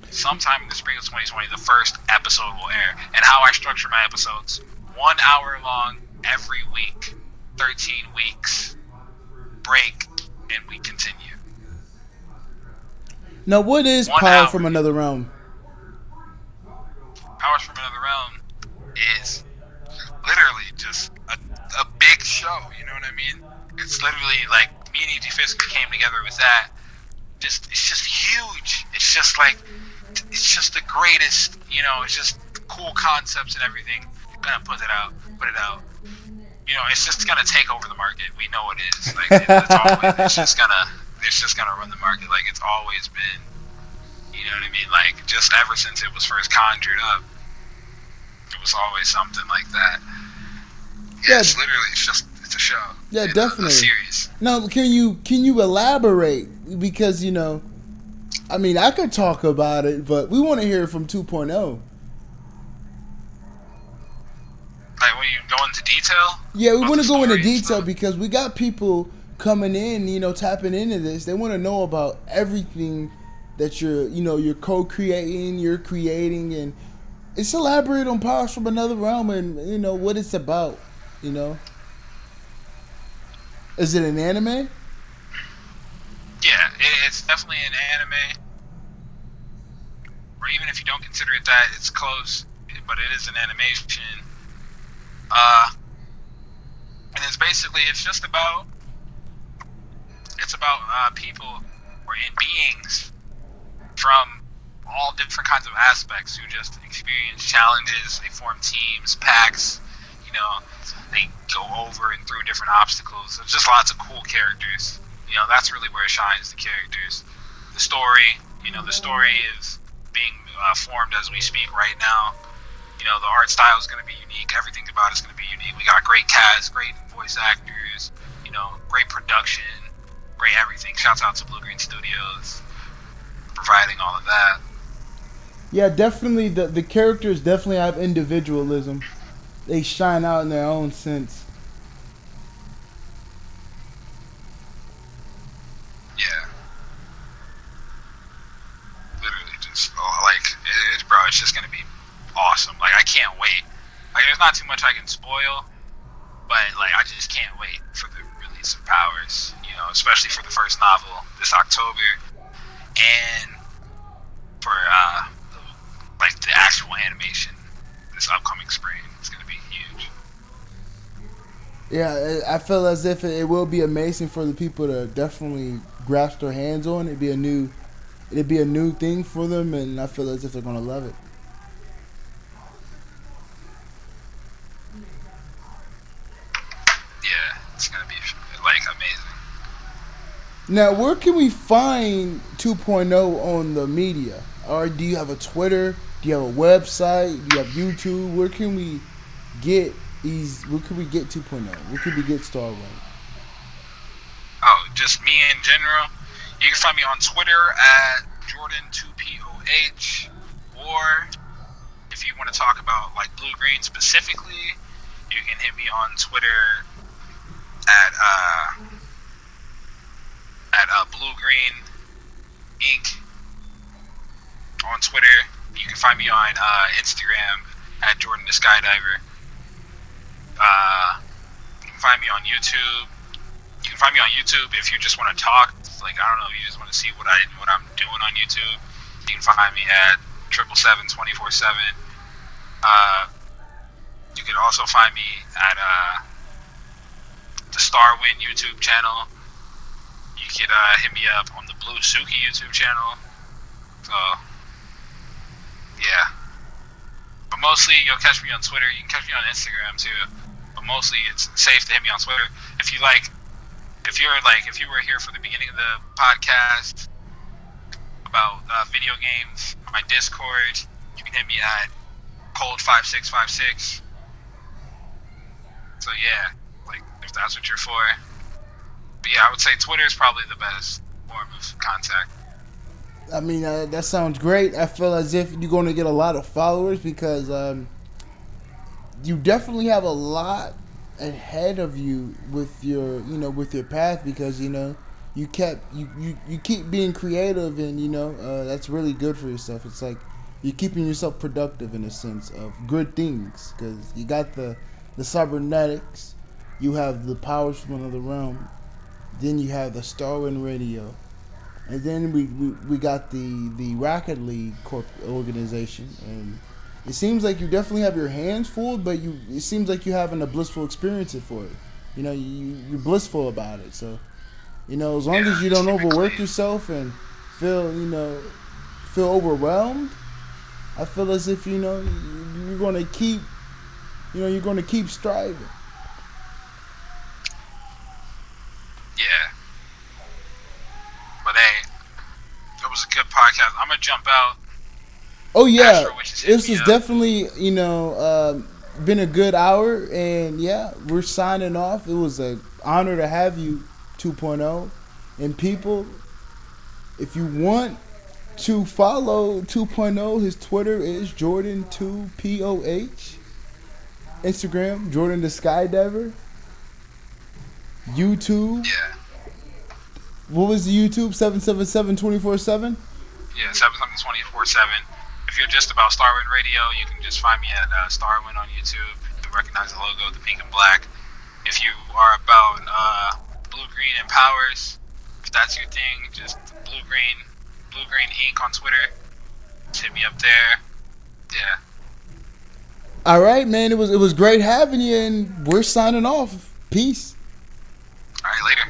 Sometime in the spring of 2020, the first episode will air. And how I structure my episodes: 1 hour long every week, 13 weeks, break, and we continue. Now, what is Power from Another Realm? Powers from Another Realm is literally just a big show, you know what I mean? It's literally like me and E.G. Fisker came together with that. It's just huge. It's just the greatest, it's just cool concepts and everything. Gonna put it out. It's just gonna take over the market. We know it is. It's just gonna run the market like it's always been. You know what I mean? Like, just ever since it was first conjured up, it was always something like that. Yeah, it's a show. Yeah, definitely. A series. Now, can you elaborate? Because, I could talk about it, but we want to hear it from 2.0. Like, when you go into detail? Yeah, we want to go into detail because we got people coming in, tapping into this. They want to know about everything that you're co-creating, you're creating, and it's elaborate on Powers from Another Realm and, what it's about, Is it an anime? Yeah, it's definitely an anime. Or even if you don't consider it that, it's close, but it is an animation. And it's about people or beings from all different kinds of aspects who just experience challenges. They form teams, packs, they go over and through different obstacles. There's just lots of cool characters. That's really where it shines, the characters. The story is being formed as we speak right now. The art style is going to be unique. Everything about it is going to be unique. We got great cast, great voice actors, great production, great everything. Shouts out to Blue Green Studios providing all of that. Yeah, definitely. The characters definitely have individualism. They shine out in their own sense. Yeah. Literally just like, bro, it's just gonna be awesome. Like, I can't wait. Like, there's not too much I can spoil, but like, I just can't wait for the release of Powers. You know, especially for the first novel this October, and for like the actual animation this upcoming spring. It's gonna be huge. Yeah, I feel as if it will be amazing for the people to definitely grasp their hands on. It'd be a new thing for them, and I feel as if they're gonna love it. Yeah, it's gonna be like amazing. Now, where can we find 2.0 on the media? Or do you have a Twitter? Do you have a website? Do you have YouTube? Where can we get these? Where can we get 2.0? Where can we get Starwnd? Oh, just me in general. You can find me on Twitter at Jordan2POH, or if you want to talk about like Blue Green specifically, you can hit me on Twitter at Blue Green Inc. on Twitter. You can find me on Instagram at Jordan the Skydiver. You can find me on YouTube. You can find me on YouTube if you just want to talk. Like, I don't know, you just want to see what I'm doing on YouTube. You can find me at 777-24/7. You can also find me at the Starwnd YouTube channel. You could hit me up on the Blue Suki YouTube channel. So, yeah. But mostly, you'll catch me on Twitter. You can catch me on Instagram too. But mostly, it's safe to hit me on Twitter. If you were here for the beginning of the podcast about video games, my Discord, you can hit me at Cold5656. So yeah, like, if that's what you're for. But yeah, I would say Twitter is probably the best form of contact. I mean, that sounds great. I feel as if you're going to get a lot of followers because you definitely have a lot ahead of you with your path, because you keep being creative, and that's really good for yourself. It's like you're keeping yourself productive in a sense of good things, because you got the cybernetics, you have the powers from another realm, then you have the Starwnd Radio, and then we got the Rocket League organization, and it seems like you definitely have your hands full, but it seems like you're having a blissful experience for it. You're blissful about it. So, as long as you don't overwork yourself and feel overwhelmed, I feel as if you're going to keep striving. Yeah. But hey, that was a good podcast. I'm gonna jump out. Oh yeah, this is definitely been a good hour, and yeah, we're signing off. It was an honor to have you, 2.0, and people, if you want to follow 2.0, his Twitter is Jordan2POH, Instagram Jordan the Skydiver, YouTube. Yeah. What was the YouTube? 777-24/7. Yeah, 777-24/7. If you're just about Starwnd Radio, you can just find me at Starwnd on YouTube. You'll recognize the logo, the pink and black. If you are about Blue, Green, and Powers, if that's your thing, just Blue Green Inc. on Twitter. Just hit me up there. Yeah. All right, man. It was great having you, and we're signing off. Peace. All right, later.